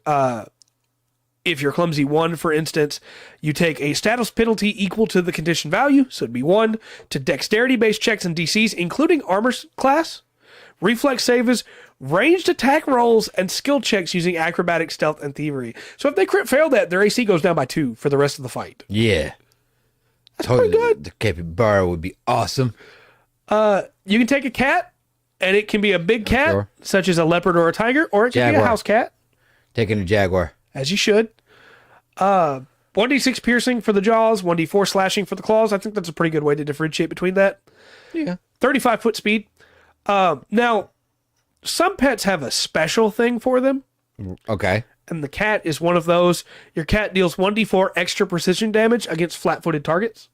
if you're clumsy 1, for instance, you take a status penalty equal to the condition value, so it'd be 1, to dexterity-based checks and DCs, including armor class, reflex saves, ranged attack rolls, and skill checks using acrobatic, stealth, and thievery. So if they crit fail that, their AC goes down by 2 for the rest of the fight. Yeah. That's pretty good. The capybara would be awesome. You can take a cat, and it can be a big cat, Sure. such as a leopard or a tiger, or it can be a Jaguar. house cat, Taking a jaguar. as you should. 1d6 piercing for the jaws, 1d4 slashing for the claws. I think that's a pretty good way to differentiate between that. Yeah. 35-foot speed. Now, some pets have a special thing for them, Okay. and the cat is one of those. Your cat deals 1d4 extra precision damage against flat-footed targets.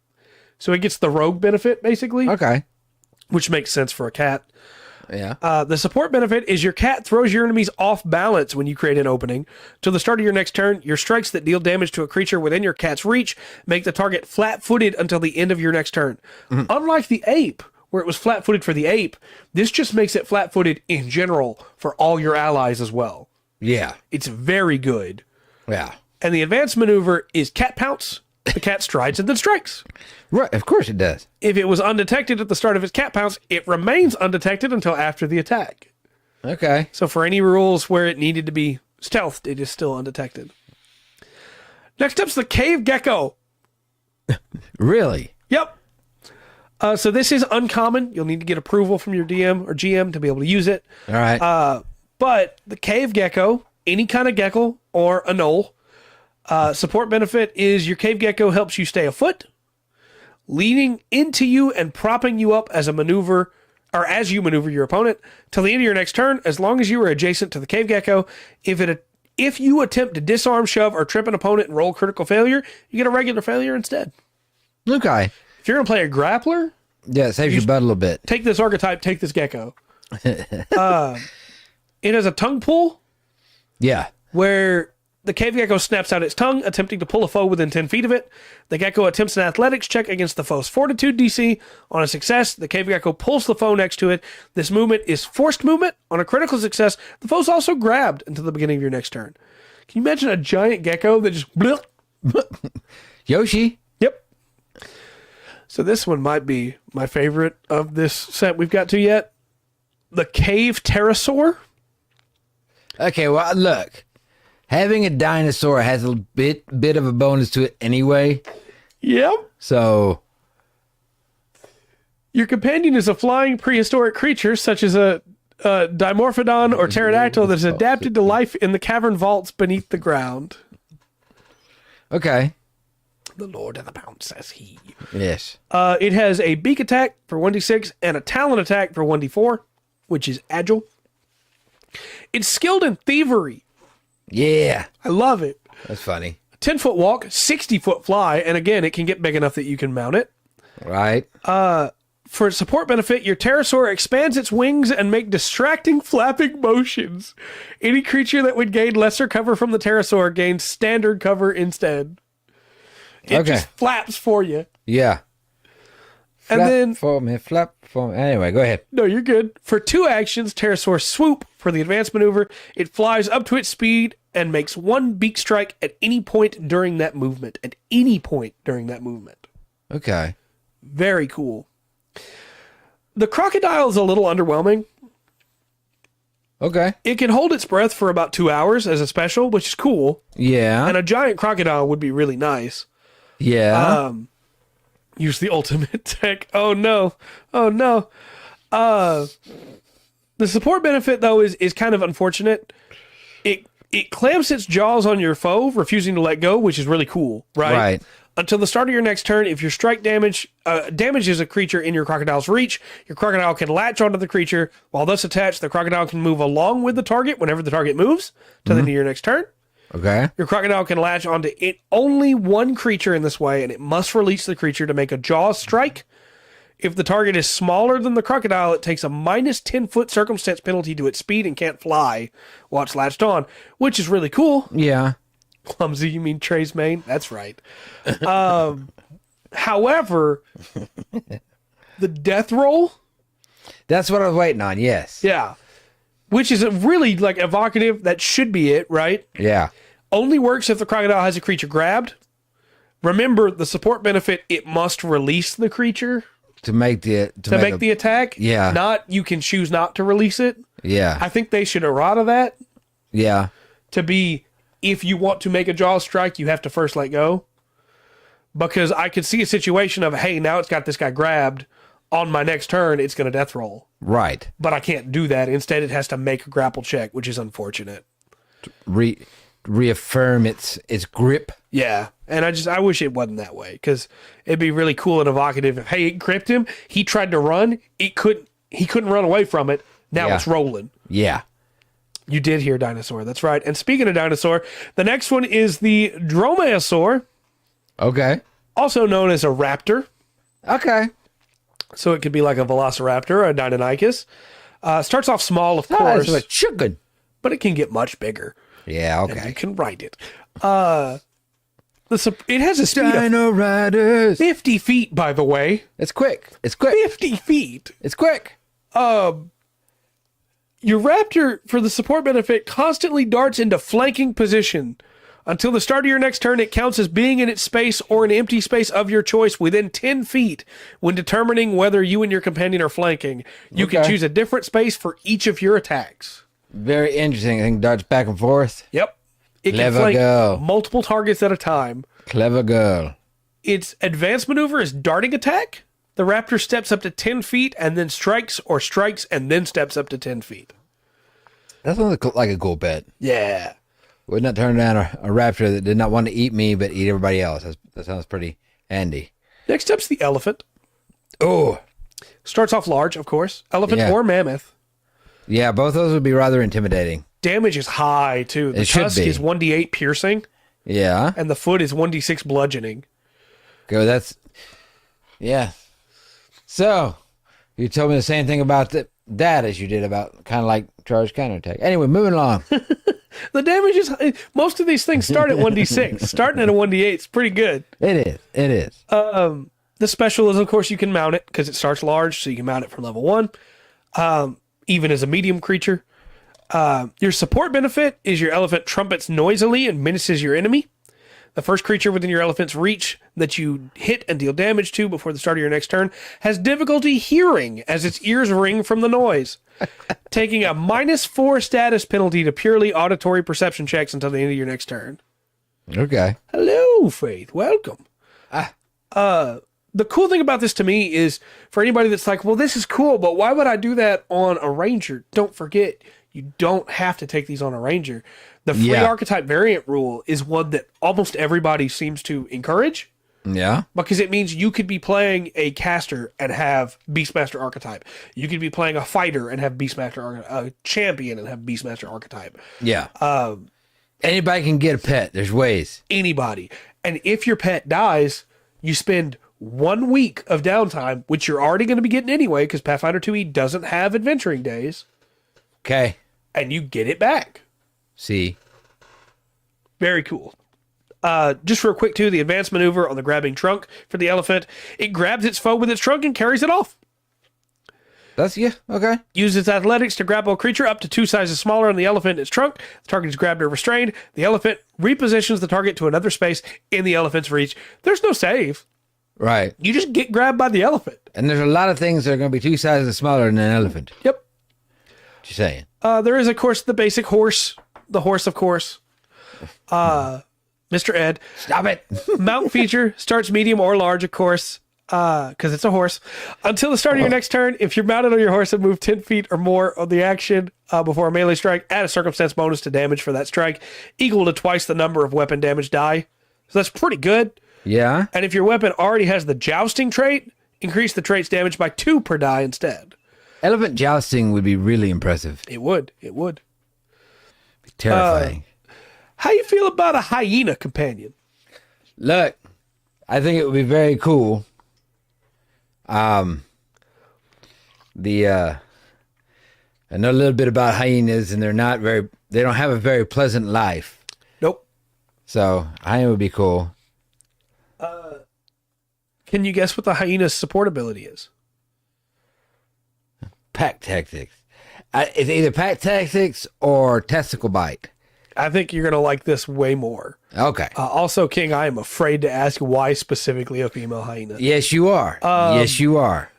So it gets the rogue benefit, basically, Okay. which makes sense for a cat. Yeah. The support benefit is your cat throws your enemies off balance when you create an opening. Till the start of your next turn, your strikes that deal damage to a creature within your cat's reach make the target flat-footed until the end of your next turn. Unlike the ape, where it was flat-footed for the ape, this just makes it flat-footed in general for all your allies as well. Yeah. It's very good. Yeah. And the advanced maneuver is cat pounce. The cat strides and then strikes. Right. Of course it does. If it was undetected at the start of its cat pounce, it remains undetected until after the attack. Okay. So for any rules where it needed to be stealthed, it is still undetected. Next up's the cave gecko. Really? Yep. So this is uncommon. You'll need to get approval from your DM or GM to be able to use it. All right. But the cave gecko, any kind of gecko or a knoll, support benefit is your cave gecko helps you stay afoot, leaning into you and propping you up as a maneuver, or as you maneuver your opponent till the end of your next turn, as long as you are adjacent to the cave gecko. If you attempt to disarm, shove, or trip an opponent and roll critical failure, you get a regular failure instead. Okay. If you're going to play a grappler, Yeah, it saves your butt a little bit. take this archetype, take this gecko. It has a tongue pull Yeah. where the cave gecko snaps out its tongue, attempting to pull a foe within 10 feet of it. The gecko attempts an athletics check against the foe's fortitude DC. On a success, the cave gecko pulls the foe next to it. This movement is forced movement. On a critical success, the foe's also grabbed until the beginning of your next turn. Can you imagine a giant gecko that just... bleh? Yoshi. Yep. So this one might be my favorite of this set we've got to yet. The cave pterosaur. Okay, well, look. Having a dinosaur has a bit of a bonus to it anyway. Yep. So, Your companion is a flying prehistoric creature such as a dimorphodon or pterodactyl that is adapted to life in the cavern vaults beneath the ground. okay. The Lord of the Mountain, says he. Yes. It has a beak attack for 1d6 and a talon attack for 1d4, which is agile. It's skilled in thievery. Yeah. I love it. That's funny. 10-foot walk, 60-foot fly, and again, it can get big enough that you can mount it. Right. For its support benefit, your pterosaur expands its wings and make distracting flapping motions. Any creature that would gain lesser cover from the pterosaur gains standard cover instead. It Okay. just flaps for you. Yeah. And Flap then, for me, flap for me. Anyway, go ahead. no, you're good. For 2 actions, pterosaur swoop for the advanced maneuver. It flies up to its speed and makes 1 beak strike at any point during that movement. At any point during that movement. Okay. Very cool. The crocodile is a little underwhelming. Okay. It can hold its breath for about 2 hours as a special, which is cool. Yeah. And a giant crocodile would be really nice. Yeah. Use the ultimate tech. Oh no. Oh no. The support benefit though is kind of unfortunate. It clamps its jaws on your foe, refusing to let go, which is really cool, right? Until the start of your next turn, if your strike damages a creature in your crocodile's reach, your crocodile can latch onto the creature. While thus attached, the crocodile can move along with the target whenever the target moves to the end of your next turn. Okay. Your crocodile can latch onto only one creature in this way, and it must release the creature to make a jaw strike. If the target is smaller than the crocodile, it takes a minus 10-foot circumstance penalty to its speed and can't fly while it's latched on, which is really cool. Yeah. Clumsy, you mean Trey's main? That's right. However, the death roll. That's what I was waiting on. Yes. Yeah. Which is really like evocative. That should be it, right? Yeah. Only works if the crocodile has a creature grabbed. Remember the support benefit, it must release the creature To make the the attack. Yeah. Not you can choose not to release it. Yeah. I think they should errata that Yeah. to be if you want to make a jaw strike, you have to first let go. Because I could see a situation of, hey, now it's got this guy grabbed. On my next turn, it's going to death roll. Right. But I can't do that. Instead, it has to make a grapple check, which is unfortunate. Reaffirm its grip. Yeah. And I wish it wasn't that way, because it'd be really cool and evocative. If, hey, it gripped him. He tried to run. He couldn't run away from it. Now it's rolling. Yeah. You did hear dinosaur. That's right. And speaking of dinosaur, the next one is the dromaeosaur, Okay. also known as a raptor. Okay. So it could be like a velociraptor or a deinonychus. Starts off small, of course, That's a chicken. but it can get much bigger. Yeah. And you Okay. can ride it. It has a speed of Dino Riders. 50 feet, by the way. It's quick. It's quick. 50 feet. It's quick. Your raptor, for the support benefit, constantly darts into flanking position. Until the start of your next turn, it counts as being in its space or an empty space of your choice within 10 feet when determining whether you and your companion are flanking. You can Okay. choose a different space for each of your attacks. Very interesting. I think darts back and forth. Yep. It can Clever flank girl. multiple targets at a time. Clever girl. Its advanced maneuver is darting attack. The raptor steps up to 10 feet and then strikes, or strikes and then steps up to 10 feet. That sounds like a cool pet. Yeah. Would not turn down a raptor that did not want to eat me but eat everybody else. That sounds pretty handy. Next up's the elephant. Oh. Starts off large, of course. Elephant Yeah. or mammoth. Yeah, both those would be rather intimidating. Damage is high, too. The It should tusk be. is 1d8 piercing, Yeah. and the foot is 1d6 bludgeoning. Go. Yeah. So, you told me the same thing about that as you did about kind of like charge counterattack. Anyway, moving along. The damage is high. Most of these things start at 1d6. Starting at a 1d8 is pretty good. It is. It is. The special is, of course, you can mount it because it starts large, so you can mount it from level 1. Even as a medium creature. Your support benefit is your elephant trumpets noisily and menaces your enemy. The first creature within your elephant's reach that you hit and deal damage to before the start of your next turn has difficulty hearing as its ears ring from the noise, taking a -4 status penalty to purely auditory perception checks until the end of your next turn. Okay. Hello, Faith. Welcome. The cool thing about this to me is for anybody that's like, well, this is cool, but why would I do that on a ranger? Don't forget, you don't have to take these on a ranger. The free archetype variant rule is one that almost everybody seems to encourage Yeah. because it means you could be playing a caster and have Beastmaster archetype. You could be playing a fighter and have Beastmaster archetype, a champion and have Beastmaster archetype. Yeah. Anybody can get a pet. There's ways. Anybody. And if your pet dies, you spend 1 week of downtime, which you're already going to be getting anyway because Pathfinder 2e doesn't have adventuring days, Okay. and you get it back. See. Very cool. Just real quick, too, the advanced maneuver on the grabbing trunk for the elephant. It grabs its foe with its trunk and carries it off. Okay. Uses its athletics to grapple a creature up to 2 sizes smaller than the elephant in its trunk. The target is grabbed or restrained. The elephant repositions the target to another space in the elephant's reach. There's no save. Right. You just get grabbed by the elephant. And there's a lot of things that are going to be 2 sizes smaller than an elephant. Yep. What you saying? There is, of course, the basic horse. The horse, of course. Mr. Ed. Stop it. Mount feature starts medium or large, of course, because it's a horse. Until the start of your next turn, if you're mounted on your horse and move 10 feet or more of the action before a melee strike, add a circumstance bonus to damage for that strike, equal to twice the number of weapon damage die. So that's pretty good. Yeah. And if your weapon already has the jousting trait, increase the trait's damage by 2 per die instead. Elephant jousting would be really impressive. It would. It would. Terrifying. How you feel about a hyena companion? Look, I think it would be very cool. I know a little bit about hyenas, and they don't have a very pleasant life. Nope. So hyena would be cool. Can you guess what the hyena's support ability is? Pack tactics. It's either pack tactics or testicle bite. I think you're going to like this way more. Okay. Also, King, I am afraid to ask why specifically a female hyena. Yes, you are. Yes, you are.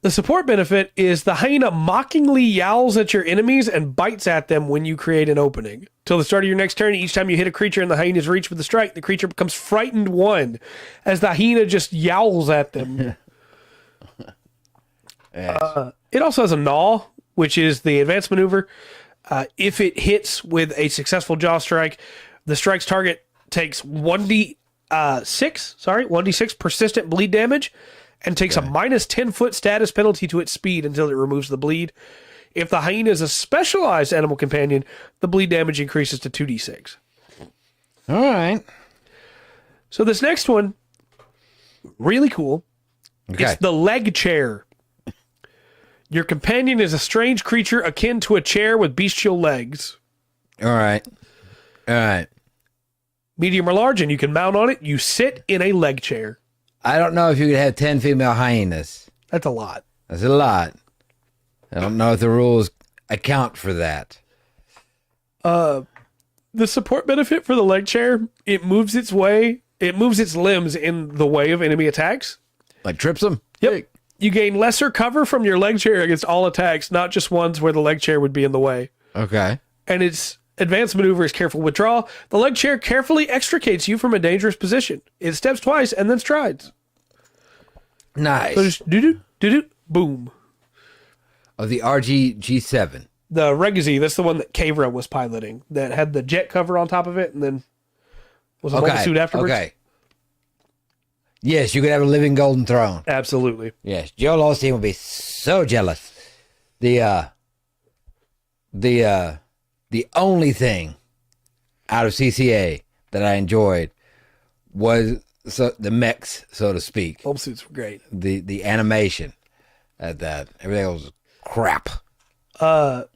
The support benefit is the hyena mockingly yowls at your enemies and bites at them when you create an opening. Till the start of your next turn, each time you hit a creature in the hyena's reach with a strike, the creature becomes frightened 1 as the hyena just yowls at them. Yes. It also has a gnaw, which is the advanced maneuver. If it hits with a successful jaw strike, the strike's target takes 1d6 persistent bleed damage and takes a minus 10-foot status penalty to its speed until it removes the bleed. If the hyena is a specialized animal companion, the bleed damage increases to 2d6. All right. So this next one, really cool. Okay. It's the leg chair. Your companion is a strange creature akin to a chair with bestial legs. All right. All right. Medium or large, and you can mount on it. You sit in a leg chair. I don't know if you could have 10 female hyenas. That's a lot. That's a lot. I don't know if the rules account for that. The support benefit for the leg chair, it moves its limbs in the way of enemy attacks. Like trips them? Yep. You gain lesser cover from your leg chair against all attacks, not just ones where the leg chair would be in the way. Okay. And its advanced maneuver is careful withdrawal. The leg chair carefully extricates you from a dangerous position. It steps twice and then strides. Nice. So just do-do, boom. Of the RG-G7. The Regazi, that's the one that Kavra was piloting, that had the jet cover on top of it and then was a multi-suit afterwards. Okay. Yes, you could have a living golden throne. Absolutely. Yes, Joel Osteen would be so jealous. The only thing out of CCA that I enjoyed was the mechs, so to speak. Home suits were great. The animation at that. Everything else was crap. The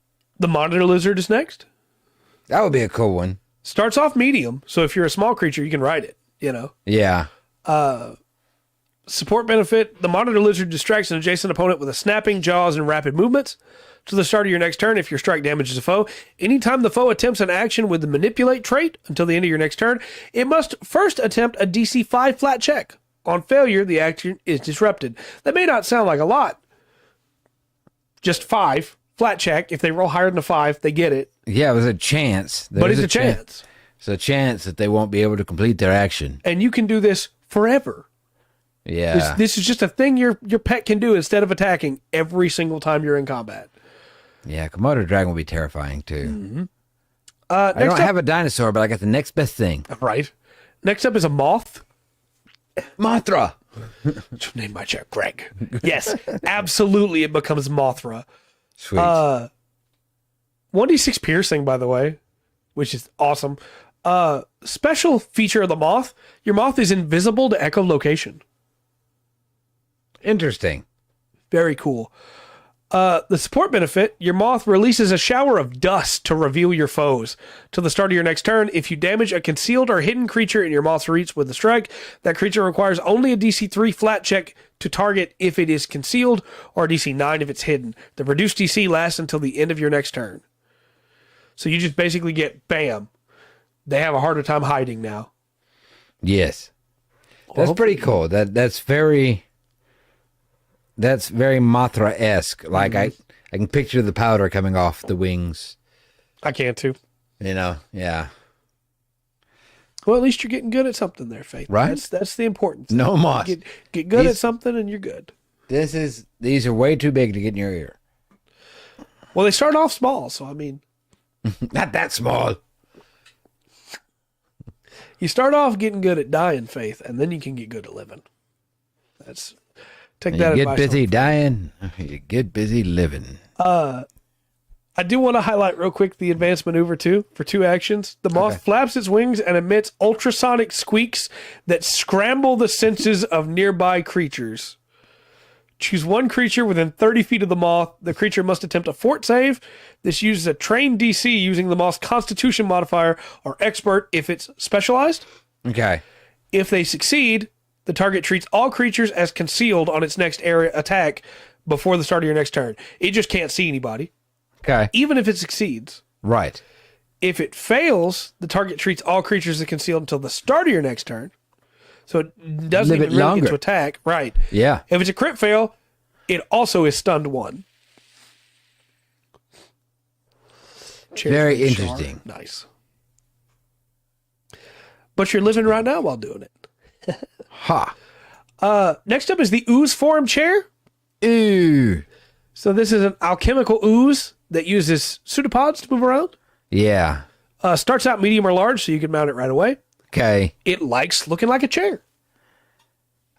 Monitor Lizard is next. That would be a cool one. Starts off medium, so if you're a small creature, you can ride it, Yeah. Support benefit, the Monitor Lizard distracts an adjacent opponent with a snapping, jaws, and rapid movements. To the start of your next turn, if your strike damages a foe, anytime the foe attempts an action with the Manipulate trait until the end of your next turn, it must first attempt a DC 5 flat check. On failure, the action is disrupted. That may not sound like a lot. Just 5, flat check. If they roll higher than a 5, they get it. Yeah, it was a chance. But it's a chance. It's a chance that they won't be able to complete their action. And you can do this forever. Yeah. This is just a thing your pet can do instead of attacking every single time you're in combat. Yeah, Komodo dragon will be terrifying too. Mm-hmm. I don't have a dinosaur, but I got the next best thing. Right. Next up is a moth. Mothra. Name my chair Greg. Yes, absolutely. It becomes Mothra. Sweet. 1d6 piercing, by the way, which is awesome. Special feature of the moth: your moth is invisible to echolocation. Interesting. Very cool. The support benefit, your moth releases a shower of dust to reveal your foes. Till the start of your next turn, if you damage a concealed or hidden creature in your moth's reach with a strike, that creature requires only a DC 3 flat check to target if it is concealed, or a DC 9 if it's hidden. The reduced DC lasts until the end of your next turn. So you just basically get, bam, they have a harder time hiding now. Yes. That's pretty cool. That's very Mothra-esque. Like I can picture the powder coming off the wings. I can too. Yeah. Well, at least you're getting good at something there, Faith. Right? That's the important thing. No moss. Get good at something and you're good. These are way too big to get in your ear. Well, they start off small, so I mean, Not that small. You start off getting good at dying, Faith, and then you can get good at living. Take that You advice. get busy dying, you get busy living. I do want to highlight real quick the advanced maneuver too for 2 actions. The moth flaps its wings and emits ultrasonic squeaks that scramble the senses of nearby creatures. Choose one creature within 30 feet of the moth. The creature must attempt a fort save. This uses a trained DC using the moth's constitution modifier or expert if it's specialized. Okay. If they succeed, the target treats all creatures as concealed on its next area attack before the start of your next turn. It just can't see anybody. Okay. Even if it succeeds. Right. If it fails, the target treats all creatures as concealed until the start of your next turn. So it doesn't even really get to attack. Right. Yeah. If it's a crit fail, it also is stunned 1. Very interesting. Nice. But you're living right now while doing it. Ha. Next up is the ooze form chair. Ooh. So this is an alchemical ooze that uses pseudopods to move around. Yeah. Starts out medium or large, so you can mount it right away. Okay. It likes looking like a chair.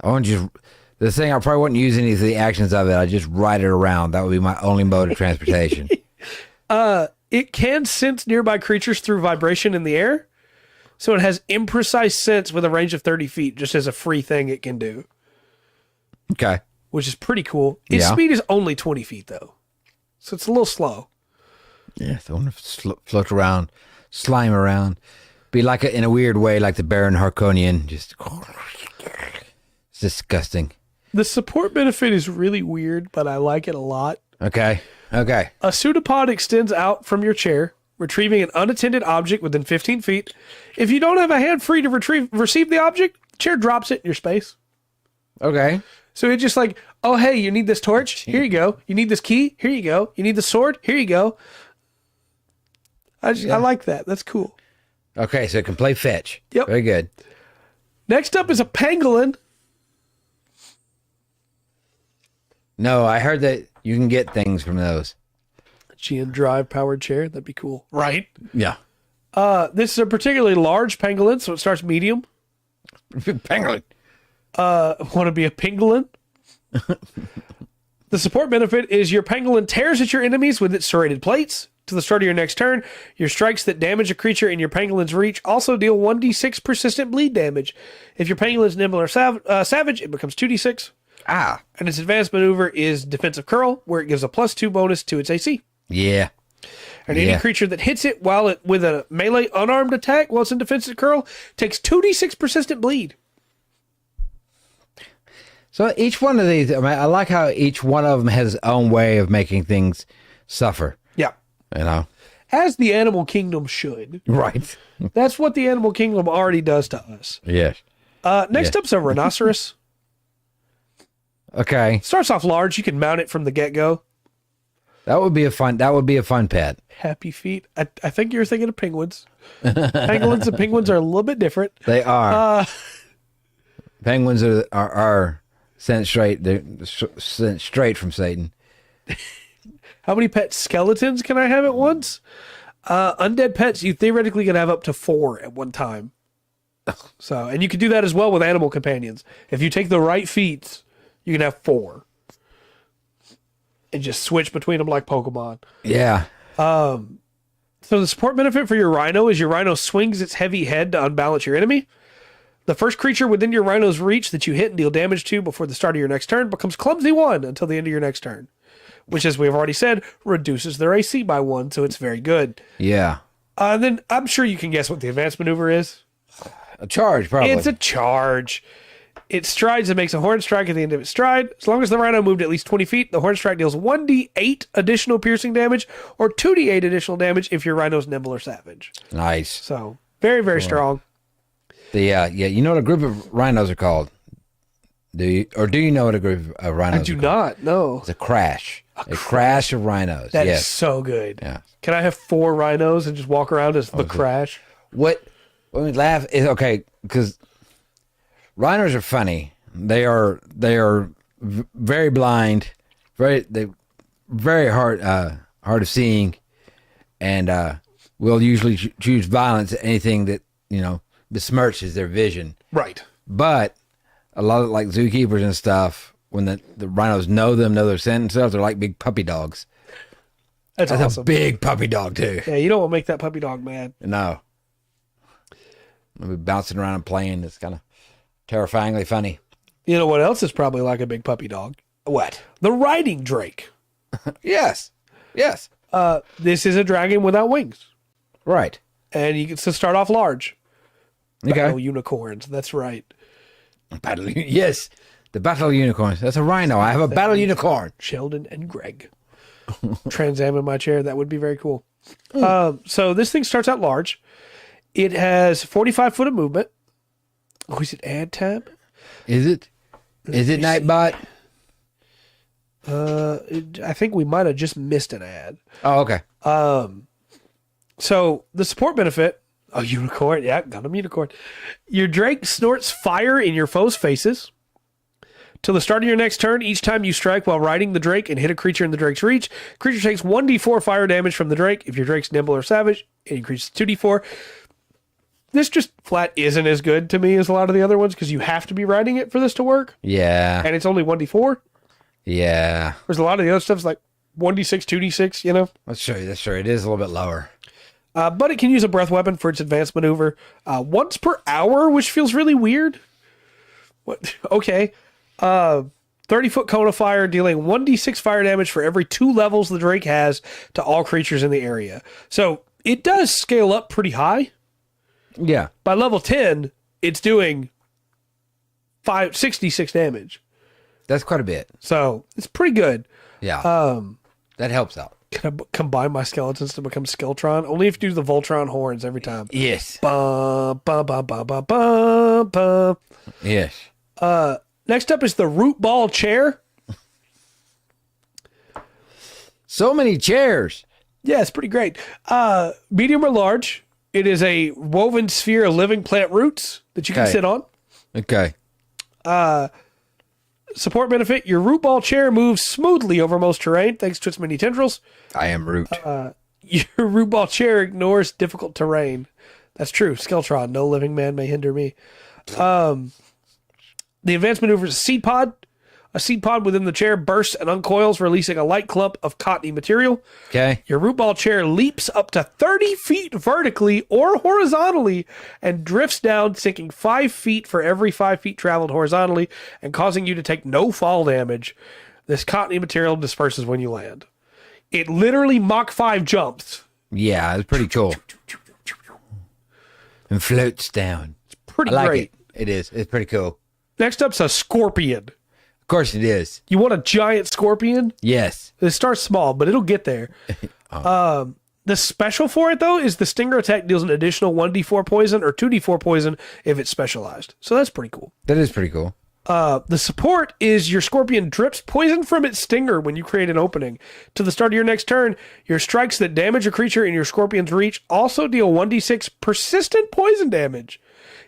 I want you. The thing, I probably wouldn't use any of the actions of it. I just ride it around. That would be my only mode of transportation. It can sense nearby creatures through vibration in the air. So it has imprecise sense with a range of 30 feet, just as a free thing it can do. Okay. Which is pretty cool. Its speed is only 20 feet, though. So it's a little slow. Yeah, I want to float around, slime around. Be like, in a weird way, like the Baron Harkonian. Just, it's disgusting. The support benefit is really weird, but I like it a lot. Okay. Okay. A pseudopod extends out from your chair, retrieving an unattended object within 15 feet. If you don't have a hand free to receive the object, the chair drops it in your space. Okay. So it's just like, oh, hey, you need this torch? Here you go. You need this key? Here you go. You need the sword? Here you go. I like that. That's cool. Okay, so it can play fetch. Yep. Very good. Next up is a pangolin. No, I heard that you can get things from those. GN Drive powered chair. That'd be cool. Right? Yeah. This is a particularly large pangolin, so it starts medium. Pangolin. Want to be a pangolin? The support benefit is your pangolin tears at your enemies with its serrated plates. To the start of your next turn, your strikes that damage a creature in your pangolin's reach also deal 1d6 persistent bleed damage. If your pangolin's nimble or savage, it becomes 2d6. Ah. And its advanced maneuver is defensive curl, where it gives a +2 bonus to its AC. Yeah. And any creature that hits it with a melee unarmed attack while it's in defensive curl takes 2d6 persistent bleed. So each one of these, I like how each one of them has its own way of making things suffer. Yeah. You know? As the animal kingdom should. Right. That's what the animal kingdom already does to us. Yes. Next up's a rhinoceros. Okay. Starts off large. You can mount it from the get-go. That would be a fun pet. Happy feet. I think you're thinking of penguins. Pangolins and penguins are a little bit different. They are. Penguins are sent straight. They're sent straight from Satan. How many pet skeletons can I have at once? Undead pets, you theoretically can have up to 4 at one time. So, and you can do that as well with animal companions. If you take the right feats, you can have 4. And just switch between them like Pokemon. Yeah. So the support benefit for your rhino is your rhino swings its heavy head to unbalance your enemy. The first creature within your rhino's reach that you hit and deal damage to before the start of your next turn becomes clumsy 1 until the end of your next turn. Which, as we've already said, reduces their AC by 1, so it's very good. Yeah. Then I'm sure you can guess what the advanced maneuver is. A charge, probably. It's a charge. It strides and makes a horn strike at the end of its stride. As long as the rhino moved at least 20 feet, the horn strike deals 1d8 additional piercing damage or 2d8 additional damage if your rhino's nimble or savage. Nice. So, very, very strong. You know what a group of rhinos are called? Do you know what a group of rhinos I do are called? not, no. It's a crash. A crash of rhinos. That is so good. Yeah. Can I have 4 rhinos and just walk around as the crash? What we laugh is okay because rhinos are funny. They are very blind, very hard of seeing, and will usually choose violence at anything that besmirches their vision. Right. But a lot of like zookeepers and stuff, when the rhinos know their scent and stuff, they're like big puppy dogs. That's awesome. A big puppy dog too. Yeah, you don't want to make that puppy dog mad. No. They'll be bouncing around and playing. It's kind of terrifyingly funny. You know what else is probably like a big puppy dog? What? The riding drake. Yes. Yes. This is a dragon without wings. Right. And you can start off large. Okay. Battle unicorns. That's right. Yes. The battle unicorns. That's a rhino. I have a battle unicorn. Sheldon and Greg. Trans Am in my chair. That would be very cool. So this thing starts out large. It has 45 foot of movement. Oh, is it ad tab? Is it? Is it Nightbot? I think we might have just missed an ad. Oh, okay. So the support benefit, a unicorn. Yeah, got a unicorn. Your Drake snorts fire in your foes' faces. Till the start of your next turn, each time you strike while riding the Drake and hit a creature in the Drake's reach, creature takes 1d4 fire damage from the Drake. If your Drake's nimble or savage, it increases 2d4. This just flat isn't as good to me as a lot of the other ones because you have to be riding it for this to work. Yeah. And it's only 1d4. Yeah. Whereas a lot of the other stuff's like 1d6, 2d6, you know? That's true. That's true. It is a little bit lower. But it can use a breath weapon for its advanced maneuver once per hour, which feels really weird. What? Okay. 30-foot cone of fire, dealing 1d6 fire damage for every 2 levels the Drake has to all creatures in the area. So it does scale up pretty high. Yeah. By level 10, it's doing 66 damage. That's quite a bit. So it's pretty good. Yeah. That helps out. Can I combine my skeletons to become Skeletron? Only if you do the Voltron horns every time. Yes. Bum, bum, bum, bum, bum, bum, bum. Yes. Next up is the Root Ball Chair. So many chairs. Yeah, it's pretty great. Medium or large. It is a woven sphere of living plant roots that you can Okay. sit on. Okay. Support benefit, your root ball chair moves smoothly over most terrain thanks to its many tendrils. I am Root. Your root ball chair ignores difficult terrain. That's true. Skeletron, no living man may hinder me. The advanced maneuver is a seed pod. A seed pod within the chair bursts and uncoils, releasing a light clump of cottony material. Okay. Your root ball chair leaps up to 30 feet vertically or horizontally and drifts down, sinking 5 feet for every 5 feet traveled horizontally and causing you to take no fall damage. This cottony material disperses when you land. It literally Mach 5 jumps. Yeah, it's pretty cool. And floats down. Pretty I like great. it. It is. It's pretty cool. Next up's a scorpion. Of course it is. You want a giant scorpion? Yes. It starts small, but it'll get there. The special for it, though, is the stinger attack deals an additional 1d4 poison or 2d4 poison if it's specialized. So that's pretty cool. That is pretty cool. The support is your scorpion drips poison from its stinger when you create an opening. To the start of your next turn, your strikes that damage a creature in your scorpion's reach also deal 1d6 persistent poison damage.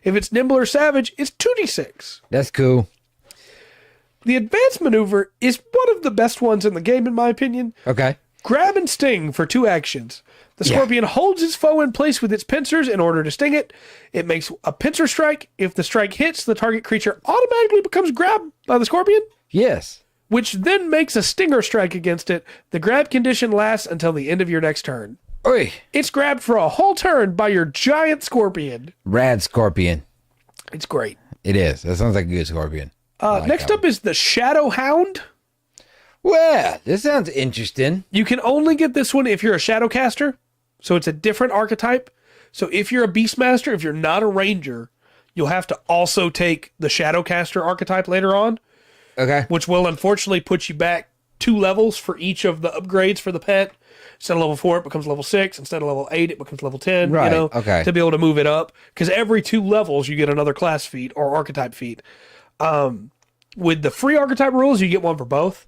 If it's nimble or savage, it's 2d6. That's cool. The advanced maneuver is one of the best ones in the game, in my opinion. Okay. Grab and sting for 2 actions. The scorpion holds its foe in place with its pincers in order to sting it. It makes a pincer strike. If the strike hits, the target creature automatically becomes grabbed by the scorpion, Yes. which then makes a stinger strike against it. The grab condition lasts until the end of your next turn. Oi. It's grabbed for a whole turn by your giant scorpion. Rad scorpion. It's great. It is. That sounds like a good scorpion. Next up is the Shadow Hound. Well, this sounds interesting. You can only get this one if you're a Shadowcaster, so it's a different archetype. So if you're a Beastmaster, if you're not a Ranger, you'll have to also take the Shadowcaster archetype later on, Okay. which will unfortunately put you back 2 levels for each of the upgrades for the pet. Instead of level 4, it becomes level 6. Instead of level 8, it becomes level 10. Right, You know, okay. to be able to move it up. Because every 2 levels, you get another class feat or archetype feat. With the free archetype rules, you get one for both.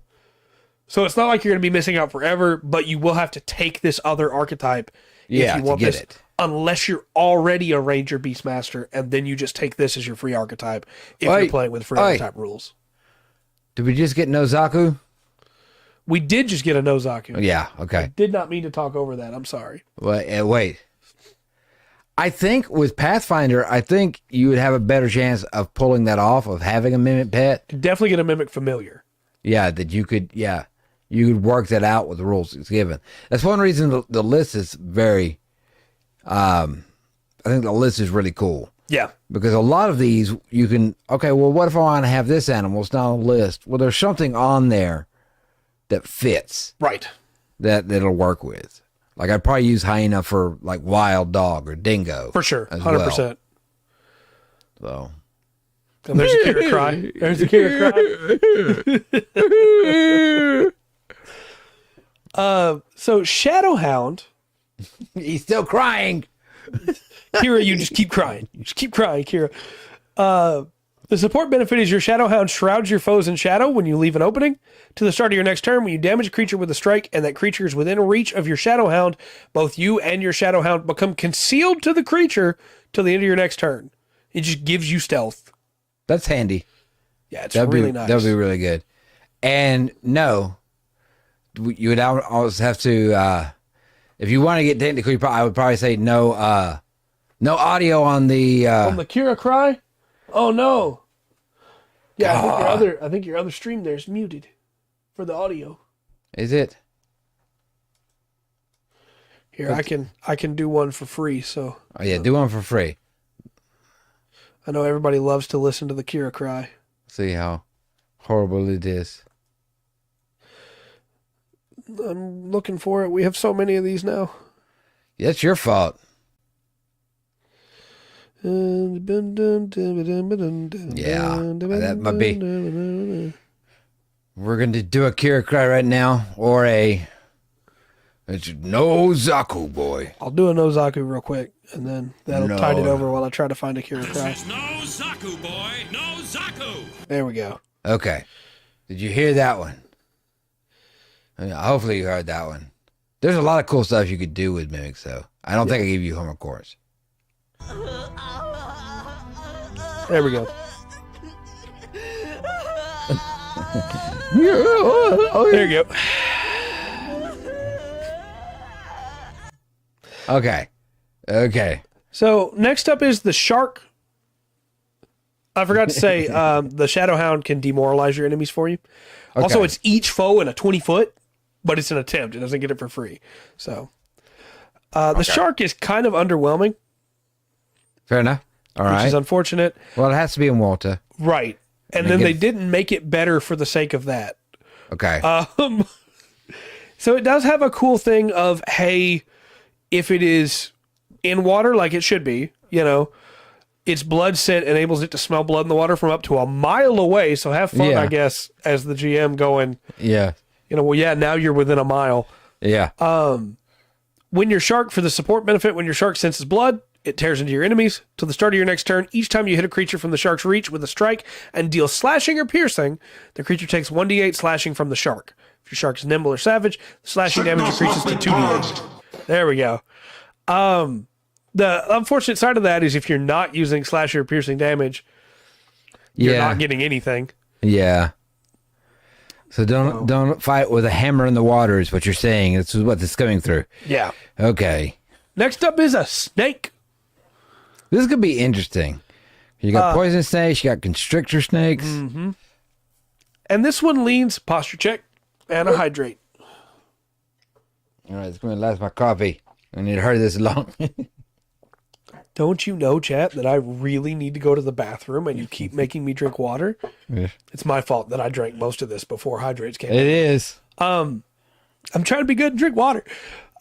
So it's not like you're going to be missing out forever, but you will have to take this other archetype Yeah, if you to want get this. it. Unless you're already a Ranger Beastmaster, and then you just take this as your free archetype if Oi, you're playing with free oi. archetype rules. Did we just get Nozaku? We did just get a Nozaku. Yeah. Okay. Did not mean to talk over that. I'm sorry. Wait. I think with Pathfinder, I think you would have a better chance of pulling that off, of having a mimic pet. Definitely get a mimic familiar. Yeah, that you could, you could work that out with the rules it's given. That's one reason the list is very, I think the list is really cool. Yeah. Because a lot of these, you can, okay, well, what if I want to have this animal? It's not on the list. Well, there's something on there that fits. Right. That'll work with. Like, I'd probably use hyena for, like, wild dog or dingo. For sure. 100%. 100%. So. And there's a Kira cry. There's a Kira cry. So Shadowhound. He's still crying. Kira, you just keep crying. You just keep crying, Kira. The support benefit is your Shadowhound shrouds your foes in shadow when you leave an opening. To the start of your next turn, when you damage a creature with a strike and that creature is within reach of your Shadowhound, both you and your Shadowhound become concealed to the creature till the end of your next turn. It just gives you stealth. That's handy. Yeah, it's really nice. That would be really good. And no, you would always have to, if you want to get technically, I would probably say no audio on the Kira cry. Oh no! Yeah, I think your other stream there is muted for the audio. Is it? Here, I can do one for free. So. Oh yeah, do one for free. I know everybody loves to listen to the Kira cry. See how horrible it is. I'm looking for it. We have so many of these now. Yeah, it's your fault. Yeah, that might be. We're going to do a Kira cry right now, or it's no Zaku boy. I'll do a Nozaku real quick, and then that'll tide it over while I try to find a Kira cry. No Zaku boy, no Zaku. There we go. Okay. Did you hear that one? Hopefully you heard that one. There's a lot of cool stuff you could do with mimics, though. I don't think I gave you homework course. There we go. There you go. Okay. So next up is the shark. I forgot to say, the Shadowhound can demoralize your enemies for you. Okay. Also, it's each foe in a 20-foot, but it's an attempt. It doesn't get it for free. So the shark is kind of underwhelming. Fair enough. All right. Which is unfortunate. Well, it has to be in water. Right. And then they didn't make it better for the sake of that. Okay. So it does have a cool thing of, hey, if it is in water like it should be, its blood scent enables it to smell blood in the water from up to a mile away. So have fun, I guess, as the GM going, yeah. Now you're within a mile. Yeah. When your shark, for the support benefit, when your shark senses blood, it tears into your enemies. Till the start of your next turn, each time you hit a creature from the shark's reach with a strike and deal slashing or piercing, the creature takes 1d8 slashing from the shark. If your shark is nimble or savage, the slashing damage increases to 2d8. There we go. The unfortunate side of that is if you're not using slasher or piercing damage, you're not getting anything. Yeah. So don't fight with a hammer in the water is what you're saying. This is what this is coming through. Yeah. Okay. Next up is a snake. This could be interesting. You got poison snakes, you got constrictor snakes. Mm-hmm. And this one leans posture check and a hydrate. All right, it's going to last my coffee. I need to hurry this along. Don't you know, chat, that I really need to go to the bathroom and you keep making me drink water? Yeah. It's my fault that I drank most of this before hydrates came. It is. I'm trying to be good and drink water.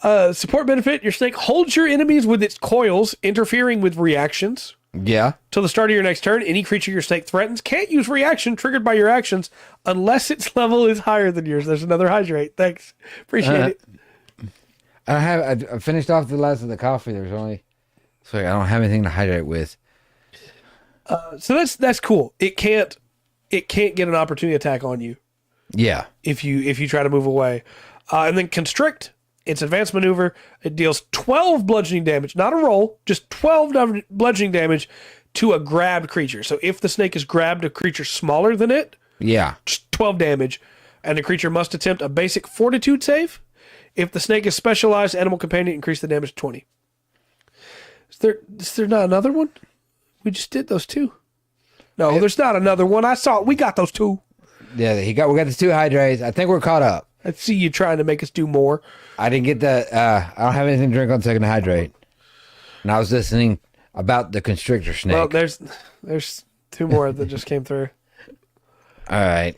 Support benefit, your snake holds your enemies with its coils, interfering with reactions. Yeah. Till the start of your next turn, any creature your snake threatens can't use reaction triggered by your actions unless its level is higher than yours. There's another hydrate. Thanks. Appreciate it. I finished off the last of the coffee. There's only... So I don't have anything to hydrate with. So that's cool. It can't get an opportunity attack on you. Yeah. If you try to move away. And then constrict, its advanced maneuver, it deals 12 bludgeoning damage, not a roll, just 12 bludgeoning damage to a grabbed creature. So if the snake has grabbed a creature smaller than it, just 12 damage, and the creature must attempt a basic fortitude save. If the snake is specialized animal companion, increase the damage to 20. Is there not another one? We just did those two. No, there's not another one. I saw it. We got those two. Yeah, we got the 2 hydrates. I think we're caught up. I see you trying to make us do more. I didn't get the. I don't have anything to drink on second to hydrate, and I was listening about the constrictor snake. Well, there's 2 more that just came through. All right.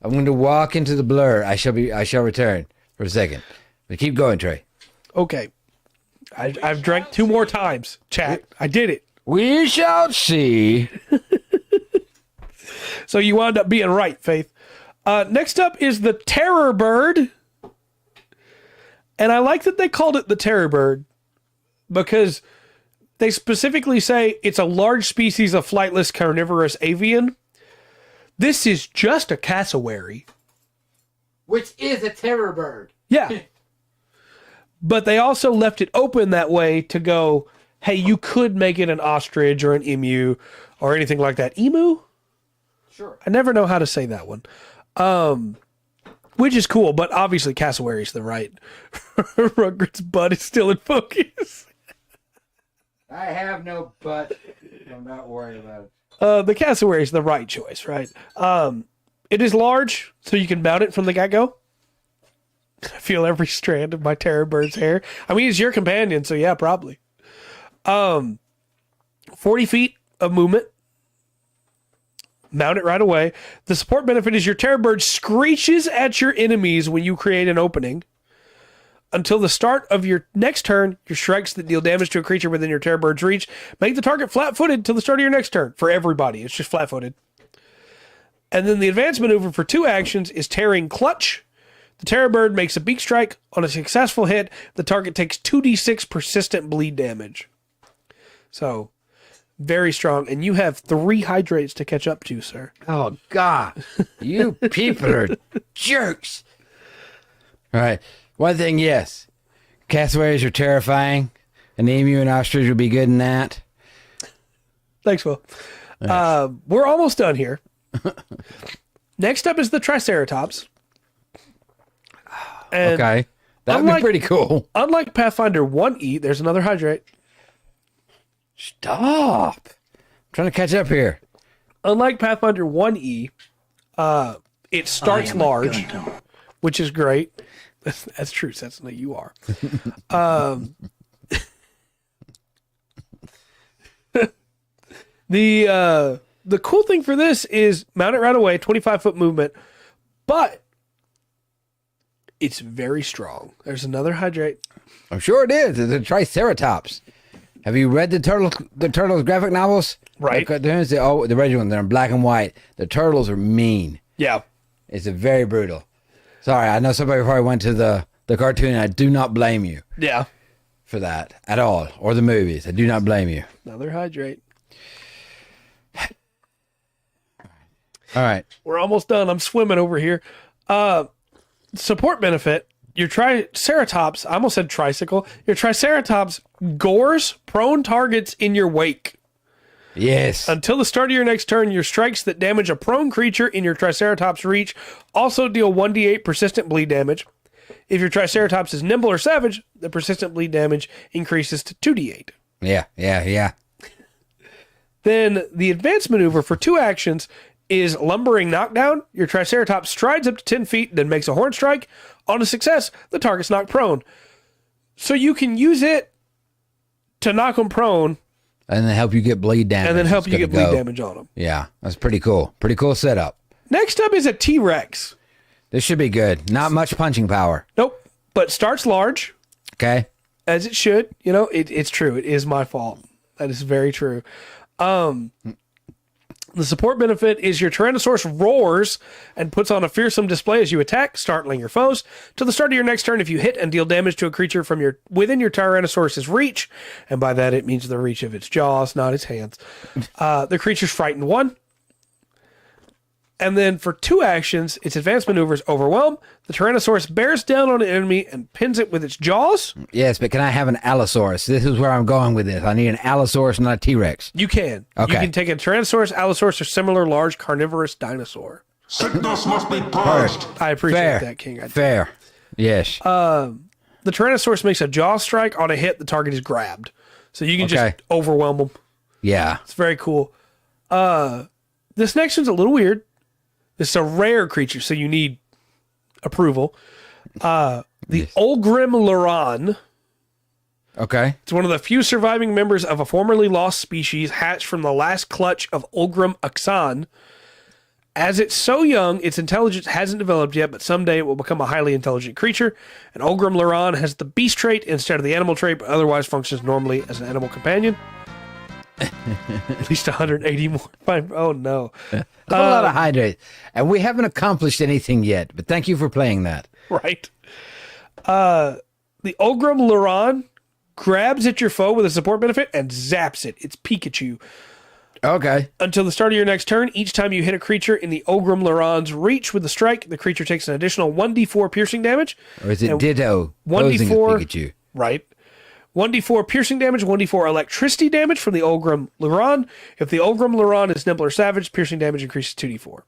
I'm going to walk into the blur. I shall return for a second. But keep going, Trey. Okay. I've drank 2 more times, chat. I did it. We shall see. So you wound up being right, Faith. Next up is the Terror Bird. And I like that they called it the Terror Bird because they specifically say it's a large species of flightless carnivorous avian. This is just a cassowary. Which is a terror bird. Yeah. But they also left it open that way to go, hey, you could make it an ostrich or an emu or anything like that. Emu? Sure. I never know how to say that one. Which is cool, but obviously cassowary is the right. Rugrat's butt is still in focus. I have no butt. I'm not worried about it. The cassowary is the right choice, right? It is large, so you can mount it from the get-go. I feel every strand of my terror bird's hair. I mean, he's your companion, so yeah, probably. 40 feet of movement. Mount it right away. The support benefit is your terror bird screeches at your enemies when you create an opening. Until the start of your next turn, your strikes that deal damage to a creature within your terror bird's reach make the target flat-footed till the start of your next turn. For everybody, it's just flat-footed. And then the advanced maneuver for 2 actions is Tearing Clutch. The terror bird makes a beak strike. On a successful hit, the target takes 2d6 persistent bleed damage. So, very strong. And you have 3 hydrates to catch up to, sir. Oh, God. You people are jerks. All right. One thing, yes. Cassowaries are terrifying. An emu and ostrich would be good in that. Thanks, Will. We're almost done here. Next up is the Triceratops. And okay. That would be pretty cool. Unlike Pathfinder 1E, there's another hydrate. Stop. I'm trying to catch up here. Unlike Pathfinder 1E, it starts large, which is great. That's true, Cessna. You are. The cool thing for this is mount it right away, 25-foot movement, but it's very strong. There's another hydrate. I'm sure it is. It's a Triceratops. Have you read the Turtles graphic novels? Right. The original one. They're in black and white. The turtles are mean. Yeah. It's very brutal. Sorry, I know somebody probably went to the cartoon, and I do not blame you. Yeah. For that at all, or the movies. I do not blame you. Another hydrate. All right. We're almost done. I'm swimming over here. Support benefit. Your Triceratops, I almost said tricycle. Your Triceratops gores prone targets in your wake. Yes. Until the start of your next turn, your strikes that damage a prone creature in your Triceratops reach also deal 1d8 persistent bleed damage. If your Triceratops is nimble or savage, the persistent bleed damage increases to 2d8. Yeah. Then the advanced maneuver for 2 actions is Lumbering Knockdown. Your Triceratops strides up to 10 feet, then makes a horn strike. On a success, the target's knocked prone. So you can use it to knock them prone. And then help you get bleed damage. And then help you get bleed damage on them. Yeah, that's pretty cool. Pretty cool setup. Next up is a T-Rex. This should be good. Not much punching power. Nope. But starts large. Okay. As it should. You know, it's true. It is my fault. That is very true. The support benefit is your Tyrannosaurus roars and puts on a fearsome display as you attack, startling your foes. To the start of your next turn, if you hit and deal damage to a creature from within your Tyrannosaurus's reach, and by that it means the reach of its jaws, not its hands, the creature's frightened 1. And then for 2 actions, its advanced maneuvers Overwhelm. The Tyrannosaurus bears down on an enemy and pins it with its jaws. Yes, but can I have an Allosaurus? This is where I'm going with this. I need an Allosaurus, not a T-Rex. You can. Okay. You can take a Tyrannosaurus, Allosaurus, or similar large carnivorous dinosaur. Sickness must be purged. I appreciate that, King. Fair. Yes. The Tyrannosaurus makes a jaw strike. On a hit, the target is grabbed. So you can just overwhelm them. Yeah. It's very cool. This next one's a little weird. This is a rare creature, so you need approval. The Olgrim Luran. Okay. It's one of the few surviving members of a formerly lost species hatched from the last clutch of Olgrim Aksan. As it's so young, its intelligence hasn't developed yet, but someday it will become a highly intelligent creature. And Olgrim Luran has the beast trait instead of the animal trait, but otherwise functions normally as an animal companion. At least 180 more. Oh, no. A lot of hydrate. And we haven't accomplished anything yet, but thank you for playing that. Right. The Olgrim Luran grabs at your foe with a support benefit and zaps it. It's Pikachu. Okay. Until the start of your next turn, each time you hit a creature in the Olgrim Luran's reach with the strike, the creature takes an additional 1d4 piercing damage. Or is it Ditto? 1d4. Pikachu. Right. 1d4 piercing damage, 1d4 electricity damage from the Olgrim Luran. If the Olgrim Luran is nimble or savage, piercing damage increases 2d4.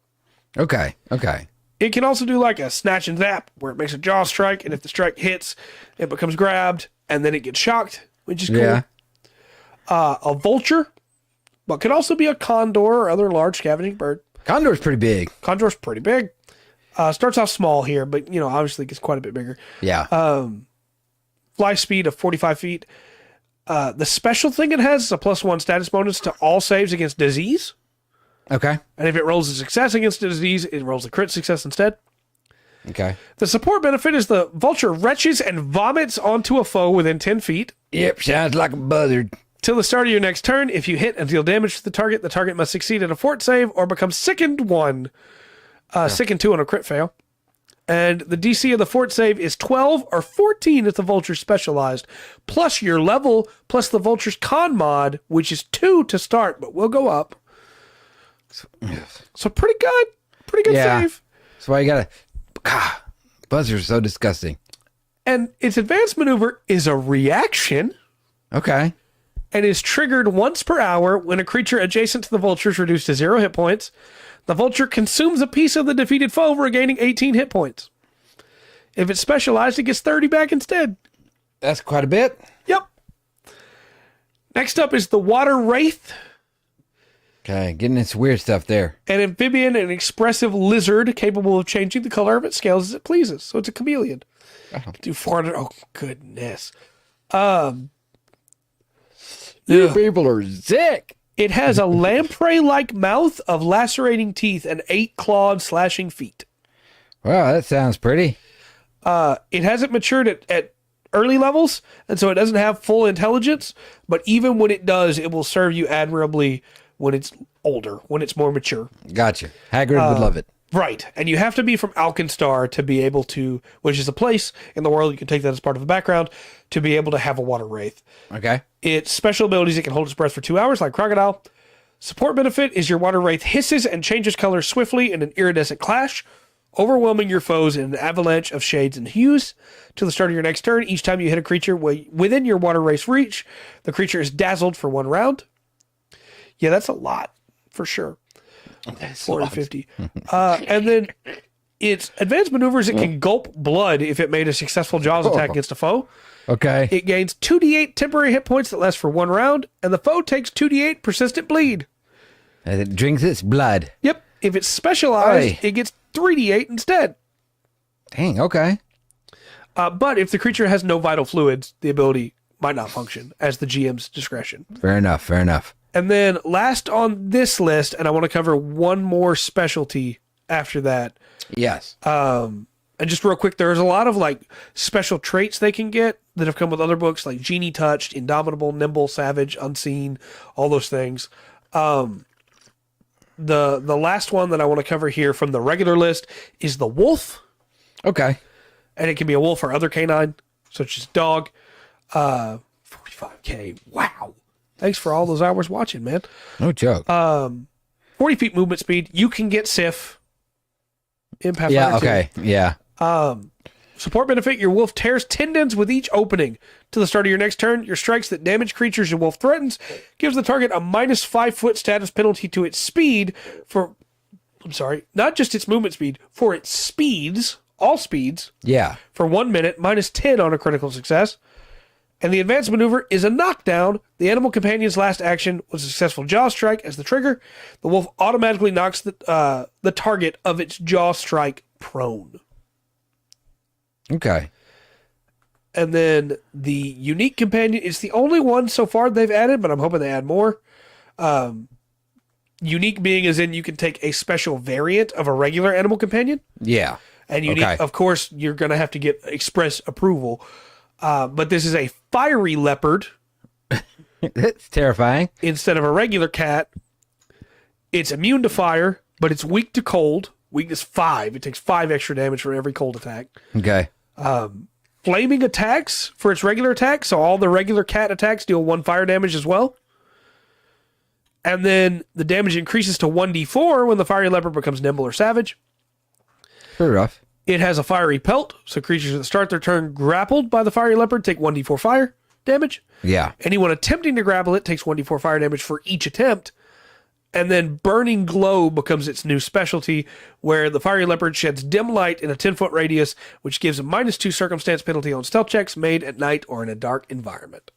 Okay. Okay. It can also do like a snatch and zap, where it makes a jaw strike, and if the strike hits, it becomes grabbed, and then it gets shocked, which is cool. Yeah. A vulture, but could also be a condor or other large scavenging bird. Condor's pretty big. Condor's pretty big. Starts off small here, but, obviously gets quite a bit bigger. Yeah. Fly speed of 45 feet. The special thing it has is a +1 status bonus to all saves against disease. Okay. And if it rolls a success against a disease, it rolls a crit success instead. Okay. The support benefit is the vulture retches and vomits onto a foe within 10 feet. Yep, sounds like a buzzard. Till the start of your next turn, if you hit and deal damage to the target must succeed at a fort save or become sickened 1. Sickened 2 on a crit fail. And the DC of the fort save is 12 or 14 if the vulture's specialized, plus your level, plus the vulture's con mod, which is 2 to start, but will go up. So pretty good. Pretty good save. That's why you gotta... buzzers are so disgusting. And its advanced maneuver is a reaction. Okay. And is triggered once per hour when a creature adjacent to the vulture is reduced to 0 hit points. The vulture consumes a piece of the defeated foe, regaining 18 hit points. If it's specialized, it gets 30 back instead. That's quite a bit. Yep. Next up is the Water Wraith. Okay, getting into weird stuff there. An amphibian and expressive lizard capable of changing the color of its scales as it pleases. So it's a chameleon. Do 400. Oh, goodness. You people are sick. It has a lamprey-like mouth of lacerating teeth and 8 clawed slashing feet. Wow, that sounds pretty. It hasn't matured at early levels, and so it doesn't have full intelligence, but even when it does, it will serve you admirably when it's older, when it's more mature. Gotcha. Hagrid would love it. Right, and you have to be from Alkenstar to be able to, which is a place in the world, you can take that as part of the background, to be able to have a Water Wraith. Okay. Its special abilities, it can hold its breath for 2 hours like Crocodile. Support benefit is your Water Wraith hisses and changes color swiftly in an iridescent clash, overwhelming your foes in an avalanche of shades and hues. Till the start of your next turn, each time you hit a creature within your Water Wraith's reach, the creature is dazzled for 1 round. Yeah, that's a lot, for sure. 450. And then its advanced maneuvers, it can gulp blood if it made a successful Jaws attack against a foe. Okay. It gains 2d8 temporary hit points that last for 1 round, and the foe takes 2d8 persistent bleed. And it drinks its blood. Yep. If it's specialized, it gets 3d8 instead. Dang, okay. But if the creature has no vital fluids, the ability might not function as the GM's discretion. Fair enough, fair enough. And then last on this list, and I want to cover one more specialty after that. Yes. And just real quick, there's a lot of like special traits they can get that have come with other books, like Genie Touched, Indomitable, Nimble, Savage, Unseen, all those things. The last one that I want to cover here from the regular list is the Wolf. Okay. And it can be a wolf or other canine, such as dog. 45K. Wow. Thanks for all those hours watching, man. No joke. 40 feet movement speed. You can get Sif in Pathfinder. Yeah, okay. 2. Yeah. Support benefit, your wolf tears tendons with each opening. To the start of your next turn, your strikes that damage creatures your wolf threatens gives the target a minus 5 foot status penalty to its speed for, not just its movement speed, for its speeds, all speeds, Yeah. for 1 minute, minus 10 on a critical success. And the advanced maneuver is a knockdown. The animal companion's last action was a successful jaw strike as the trigger. The wolf automatically knocks the target of its jaw strike prone. Okay. And then the unique companion is the only one so far they've added, but I'm hoping they add more. Unique being as in you can take a special variant of a regular animal companion. Yeah. And unique, of course, you're going to have to get express approval. But this is a fiery leopard. It's terrifying. Instead of a regular cat. It's immune to fire, but it's weak to cold. Weakness 5. It takes 5 extra damage for every cold attack. Okay. Flaming attacks for its regular attack, so all the regular cat attacks deal 1 fire damage as well. And then the damage increases to 1d4 when the fiery leopard becomes nimble or savage. Pretty rough. It has a fiery pelt, so creatures that start their turn grappled by the fiery leopard take 1d4 fire damage. Yeah. Anyone attempting to grapple it takes 1d4 fire damage for each attempt. And then Burning Glow becomes its new specialty, where the fiery leopard sheds dim light in a 10-foot radius, which gives a -2 circumstance penalty on stealth checks made at night or in a dark environment.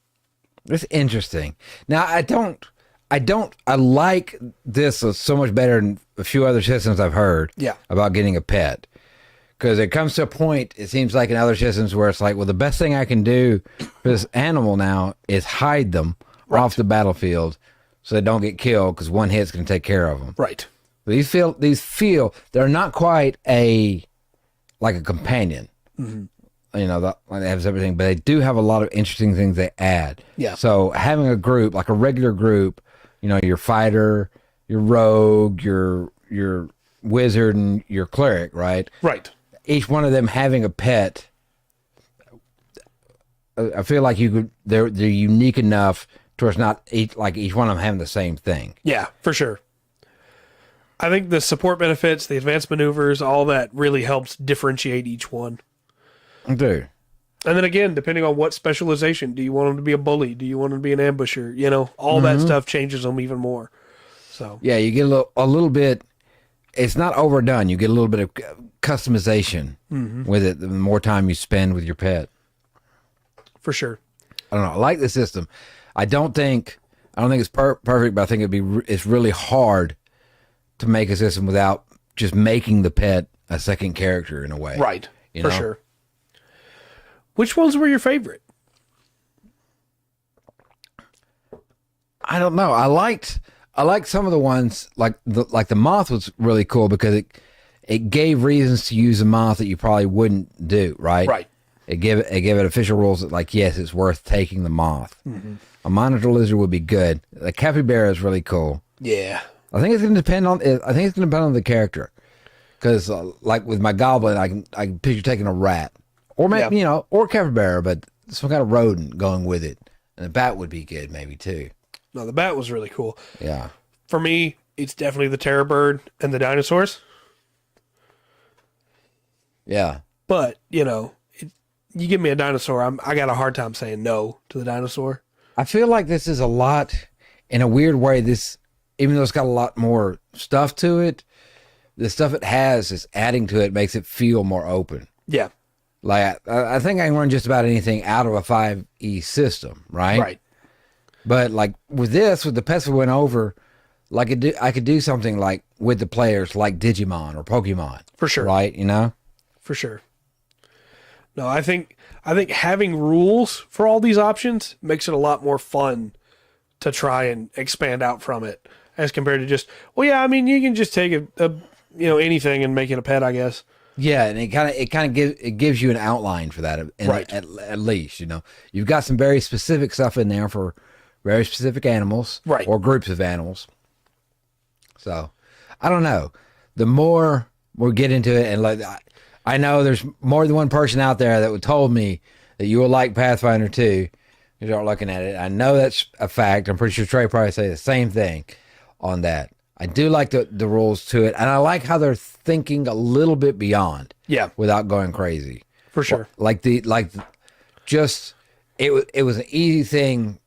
That's interesting. Now, I like this so much better than a few other systems I've heard about getting a pet. Because it comes to a point, it seems like in other systems where it's like, well, the best thing I can do for this animal now is hide them off the battlefield so they don't get killed because one hit's going to take care of them. Right. These feel they're not quite like a companion. Mm-hmm. You know, they have everything, but they do have a lot of interesting things they add. Yeah. So having a group, like a regular group, you know, your fighter, your rogue, your wizard, and your cleric, right? Right. Each one of them having a pet, I feel like they're unique enough to where it's not each one of them having the same thing. Yeah, for sure. I think the support benefits, the advanced maneuvers, all that really helps differentiate each one. I do. And then again, depending on what specialization, do you want them to be a bully? Do you want them to be an ambusher? You know, all that stuff changes them even more. So yeah, you get a little bit. It's not overdone. You get a little bit of customization with it the more time you spend with your pet. For sure. I don't know. I like the system. I don't think it's perfect, but I think it's really hard to make a system without just making the pet a second character in a way. Right. You for know? Sure. Which ones were your favorite? I don't know. I liked some of the ones like the moth was really cool because it gave reasons to use a moth that you probably wouldn't do, right? Right. It gave it official rules that like, yes, it's worth taking the moth. Mm-hmm. A monitor lizard would be good. The capybara is really cool. Yeah. I think it's going to depend on the character. Because like with my goblin, I can picture taking a rat or maybe or capybara, but some kind of rodent going with it, and the bat would be good maybe too. No, the bat was really cool. Yeah. For me, it's definitely the terror bird and the dinosaurs. Yeah. But you give me a dinosaur, I got a hard time saying no to the dinosaur. I feel like this is a lot, in a weird way. This, even though it's got a lot more stuff to it, the stuff it has is adding to it, makes it feel more open. Yeah. Like I think I can run just about anything out of a 5e system, right? Right. But like with the pets we went over, like I could do something like with the players, like Digimon or Pokemon, For sure. right? You know, for sure. No, I think having rules for all these options makes it a lot more fun to try and expand out from it as compared to just, well, yeah, I mean, you can just take anything and make it a pet, I guess. Yeah, and it gives you an outline for that, right? At least you've got some very specific stuff in there for very specific animals, right, or groups of animals. So, I don't know. The more we get into it, and like I know there's more than one person out there that would told me that you will like Pathfinder 2. You start looking at it. I know that's a fact. I'm pretty sure Trey probably say the same thing on that. I do like the rules to it, and I like how they're thinking a little bit beyond. Yeah, without going crazy. For sure. It was an easy thing.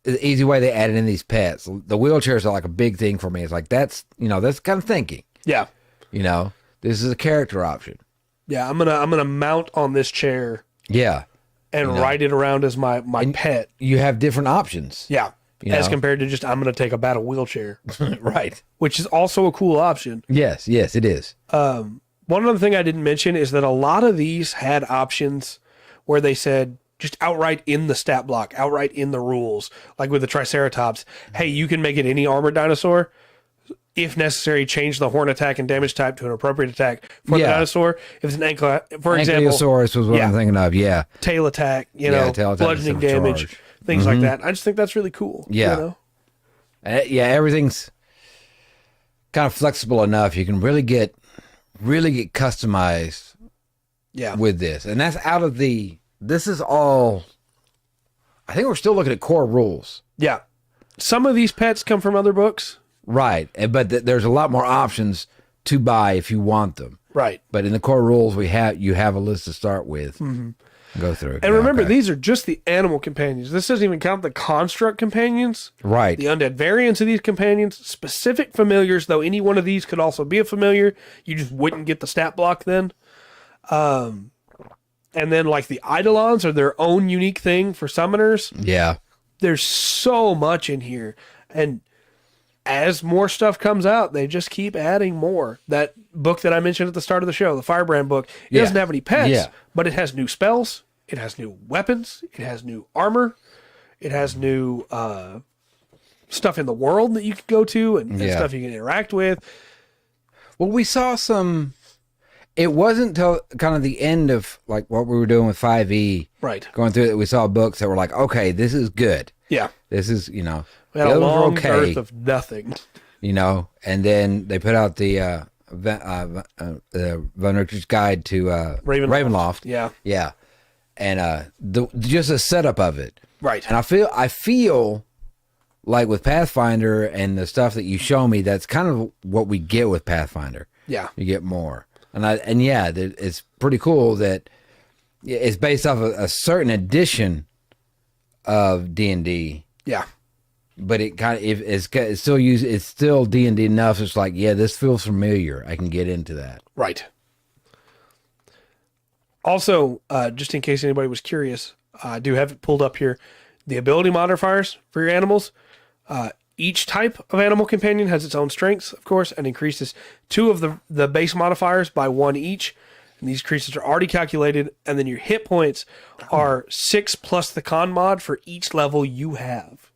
The easy way they added in these pets. The wheelchairs are like a big thing for me. It's like that's kind of thinking. Yeah. This is a character option. Yeah, I'm gonna mount on this chair. Yeah. and ride it around as my pet. You have different options. Yeah. You As know? compared to just, I'm going to take a battle wheelchair, Right. which is also a cool option. Yes, it is. One other thing I didn't mention is that a lot of these had options where they said just outright in the stat block, outright in the rules, like with the Triceratops, hey, you can make it any armored dinosaur. If necessary, change the horn attack and damage type to an appropriate attack for the dinosaur. If it's an ankle, for example, Ankylosaurus was what I'm thinking of. Yeah. tail attack, tail attack bludgeoning instead of damage, charge. things like that. I just think that's really cool. Yeah. You know? Yeah, everything's kind of flexible enough. You can really get customized Yeah. with this. And that's out of this is all, I think we're still looking at core rules. Yeah. Some of these pets come from other books. Right. But there's a lot more options to buy if you want them. Right. But in the core rules, you have a list to start with. Go through. And remember, these are just the animal companions. This doesn't even count the construct companions. Right. The undead variants of these companions, specific familiars, though any one of these could also be a familiar. You just wouldn't get the stat block then. And then like the Eidolons are their own unique thing for summoners. Yeah. There's so much in here. And as more stuff comes out, they just keep adding more. That book that I mentioned at the start of the show, the Firebrand book, it doesn't have any pets, but it has new spells. It has new weapons. It has new armor. It has new stuff in the world that you can go to and stuff you can interact with. Well, we saw some. It wasn't till kind of the end of like what we were doing with 5e. Right. Going through it, we saw books that were like, okay, this is good. Yeah. This is, We had the a others were long dearth of nothing. And then they put out the Von Richter's Guide to Ravenloft. Yeah. Yeah. And just a setup of it. Right. And I feel like with Pathfinder and the stuff that you show me, that's kind of what we get with Pathfinder. Yeah. You get more. It's pretty cool that it's based off of a certain edition of D&D. Yeah. But it kind of it's still D&D enough. It's like, yeah, this feels familiar. I can get into that. Right. Also, just in case anybody was curious, I do have it pulled up here. The ability modifiers for your animals. Each type of animal companion has its own strengths, of course, and increases 2 of the base modifiers by 1 each. And these increases are already calculated. And then your hit points are 6 plus the con mod for each level you have.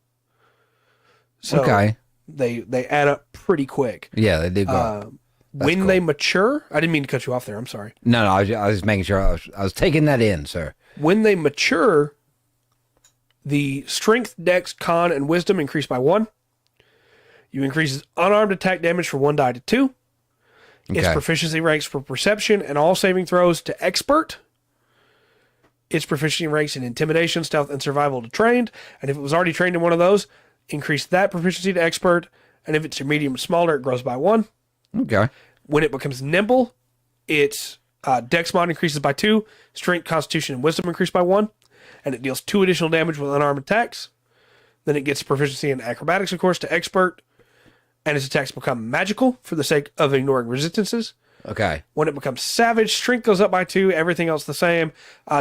So they add up pretty quick. Yeah, they did go. When they mature, I didn't mean to cut you off there. I'm sorry. No, I was just making sure I was taking that in, sir. When they mature, the strength, dex, con, and wisdom increase by 1. You increase unarmed attack damage for 1 die to 2. Its proficiency ranks for perception and all saving throws to expert. Its proficiency ranks in intimidation, stealth, and survival to trained. And if it was already trained in one of those, increase that proficiency to expert. And if it's your medium or smaller, it grows by 1. Okay. When it becomes nimble, its dex mod increases by 2. Strength, constitution, and wisdom increase by 1. And it deals 2 additional damage with unarmed attacks. Then it gets proficiency in acrobatics, of course, to expert. And its attacks become magical for the sake of ignoring resistances. Okay. When it becomes savage, strength goes up by 2. Everything else the same.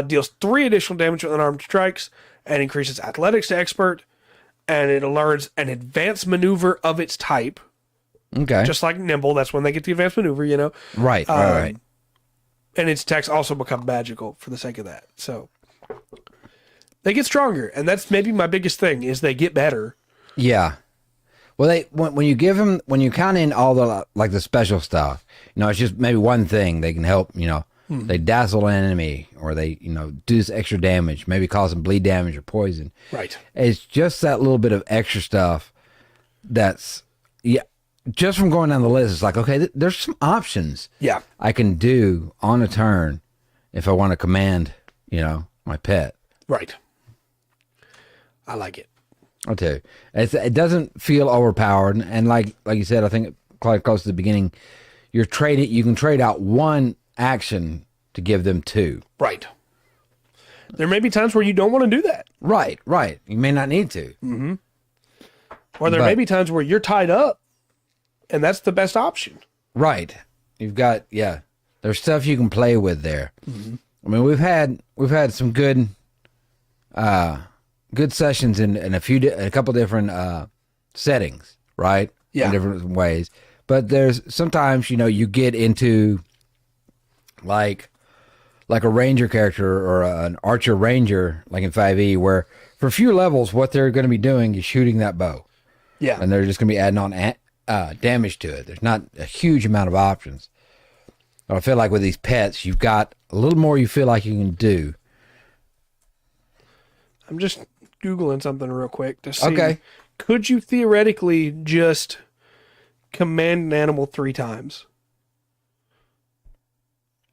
Deals 3 additional damage with unarmed strikes. And increases athletics to expert. And it learns an advanced maneuver of its type. Okay. Just like nimble. That's when they get the advanced maneuver, Right. Right. And its attacks also become magical for the sake of that. So they get stronger. And that's maybe my biggest thing is they get better. Yeah. Well, when you give them, when you count in all the, like the special stuff, it's just maybe one thing they can help, they dazzle an enemy or they, do this extra damage, maybe cause them bleed damage or poison. Right. It's just that little bit of extra stuff that's, just from going down the list, it's like, okay, there's some options I can do on a turn if I want to command, my pet. Right. I like it. I'll tell you, it doesn't feel overpowered, and like you said, I think quite close to the beginning, you can trade out 1 action to give them 2. Right. There may be times where you don't want to do that. Right. You may not need to. Mm-hmm. Or there may be times where you're tied up, and that's the best option. Right. You've got there's stuff you can play with there. Mm-hmm. I mean, we've had some good good sessions in a couple different settings, right? Yeah. In different ways. But there's sometimes, you get into like a ranger character or an archer ranger, like in 5e, where for a few levels, what they're going to be doing is shooting that bow. Yeah. And they're just going to be adding on damage to it. There's not a huge amount of options. I feel like with these pets, you've got a little more you feel like you can do. I'm just Googling something real quick to see. Okay. Could you theoretically just command an animal 3 times?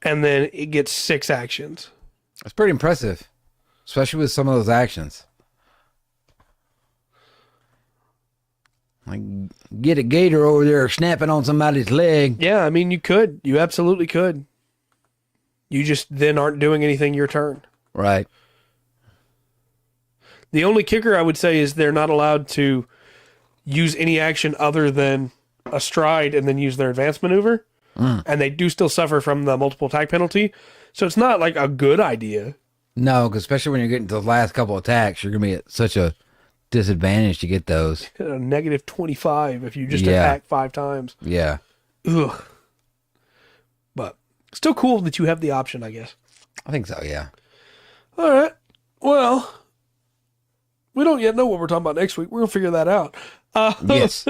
And then it gets 6 actions. That's pretty impressive, especially with some of those actions. Like, get a gator over there snapping on somebody's leg. Yeah, I mean, you could. You absolutely could. You just then aren't doing anything your turn. Right. The only kicker I would say is they're not allowed to use any action other than a stride and then use their advanced maneuver. And they do still suffer from the multiple attack penalty. So it's not like a good idea. No, 'cause especially when you're getting to the last couple attacks, you're going to be at such a disadvantage to get those. A negative 25 if you just Yeah. attack 5 times. Yeah. Ugh. But still cool that you have the option, I guess. I think so, yeah. All right. Well, we don't yet know what we're talking about next week. We're going to figure that out. Yes.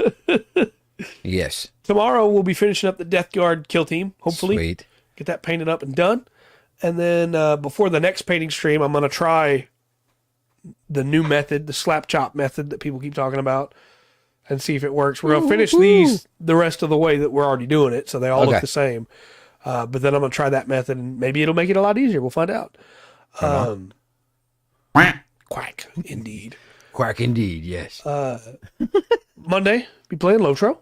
Yes. Tomorrow we'll be finishing up the Death Guard kill team, hopefully. Sweet. Get that painted up and done. And then before the next painting stream, I'm going to try the new method, the slap chop method that people keep talking about, and see if it works. We're going to finish these the rest of the way that we're already doing it, so they all Okay. look the same. But then I'm going to try that method, and maybe it'll make it a lot easier. We'll find out. Quack, indeed. Quack indeed, yes. Monday, be playing Lotro.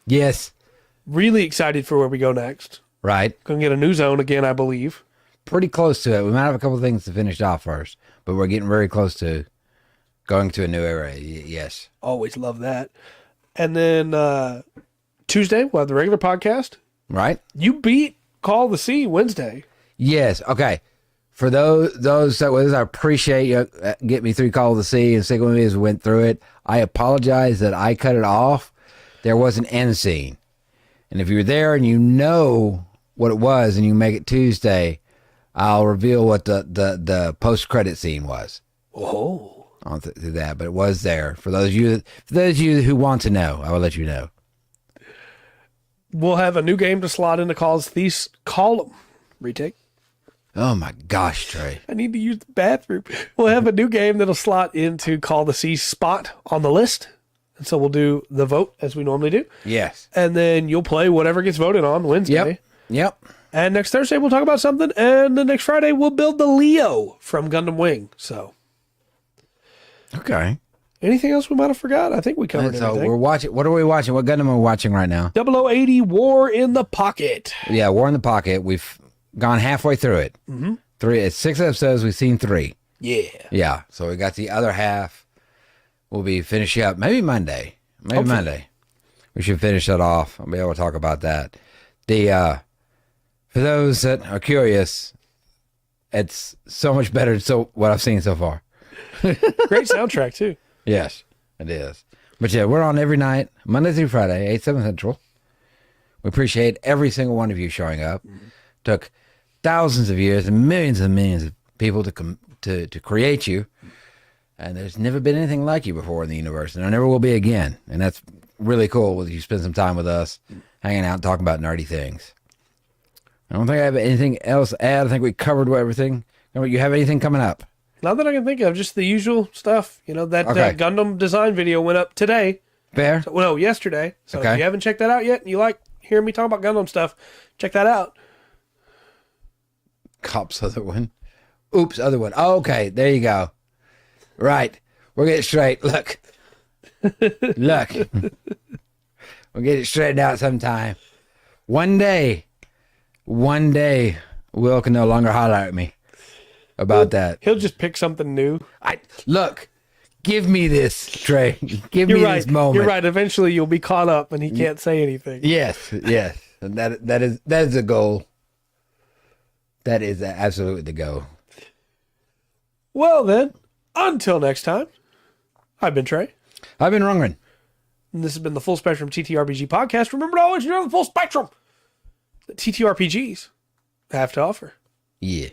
Yes. Really excited for where we go next. Right. Going to get a new zone again, I believe. Pretty close to it. We might have a couple of things to finish off first, but we're getting very close to going to a new area. Yes. Always love that. And then Tuesday, we'll have the regular podcast. Right? You beat Call the Sea Wednesday. Yes. Okay. For those that was, I appreciate you get me through Call of the Sea and sticking with me as we went through it. I apologize that I cut it off. There was an end scene. And if you're there and you know what it was and you make it Tuesday, I'll reveal what the post-credit scene was. Oh. On through that, but it was there. For those of you who want to know, I will let you know. We'll have a new game to slot into Call the Sea. Column. Retake. Oh my gosh, Trey. I need to use the bathroom. We'll have a new game that'll slot into Call the Sea spot on the list. And so we'll do the vote as we normally do. Yes. And then you'll play whatever gets voted on Wednesday. Yep. And next Thursday we'll talk about something. And the next Friday we'll build the Leo from Gundam Wing. So. Okay. Anything else we might have forgot? I think we covered And so everything. we're watching. What are we watching? What Gundam are we watching right now? 0080 War in the Pocket. Yeah, War in the Pocket. We've gone halfway through it. Mm-hmm. It's 6 episodes. We've seen 3. Yeah. Yeah. So we got the other half. We'll be finishing up maybe Monday. Monday. We should finish that off. I'll be able to talk about that. For those that are curious, it's so much better than what I've seen so far. Great soundtrack, too. Yes, it is. But yeah, we're on every night, Monday through Friday, 8, 7 Central. We appreciate every single one of you showing up. Mm-hmm. Took thousands of years and millions of people to create you. And there's never been anything like you before in the universe, and there never will be again. And that's really cool when you spend some time with us, hanging out, and talking about nerdy things. I don't think I have anything else to add. I think we covered everything. You have anything coming up? Not that I can think of, just the usual stuff. You know, that Okay. Gundam design video went up today. Fair? Well, no, yesterday. So Okay. if you haven't checked that out yet and you like hearing me talk about Gundam stuff, check that out. Cops, other one. Oops, other one. Oh, okay, there you go. Right. We'll get it straight. Look. Look. We'll get it straightened out sometime. One day, Will can no longer holler at me about that. He'll just pick something new. Look, give me this, Trey. Give me You're right. this moment. You're right. Eventually you'll be caught up and he can't say anything. Yes. And that is the goal. That is absolutely the goal. Well then, Until next time, I've been Trey. I've been Rungren. And this has been the Full Spectrum TTRPG podcast. Remember to always know the full spectrum that TTRPGs have to offer. Yeah.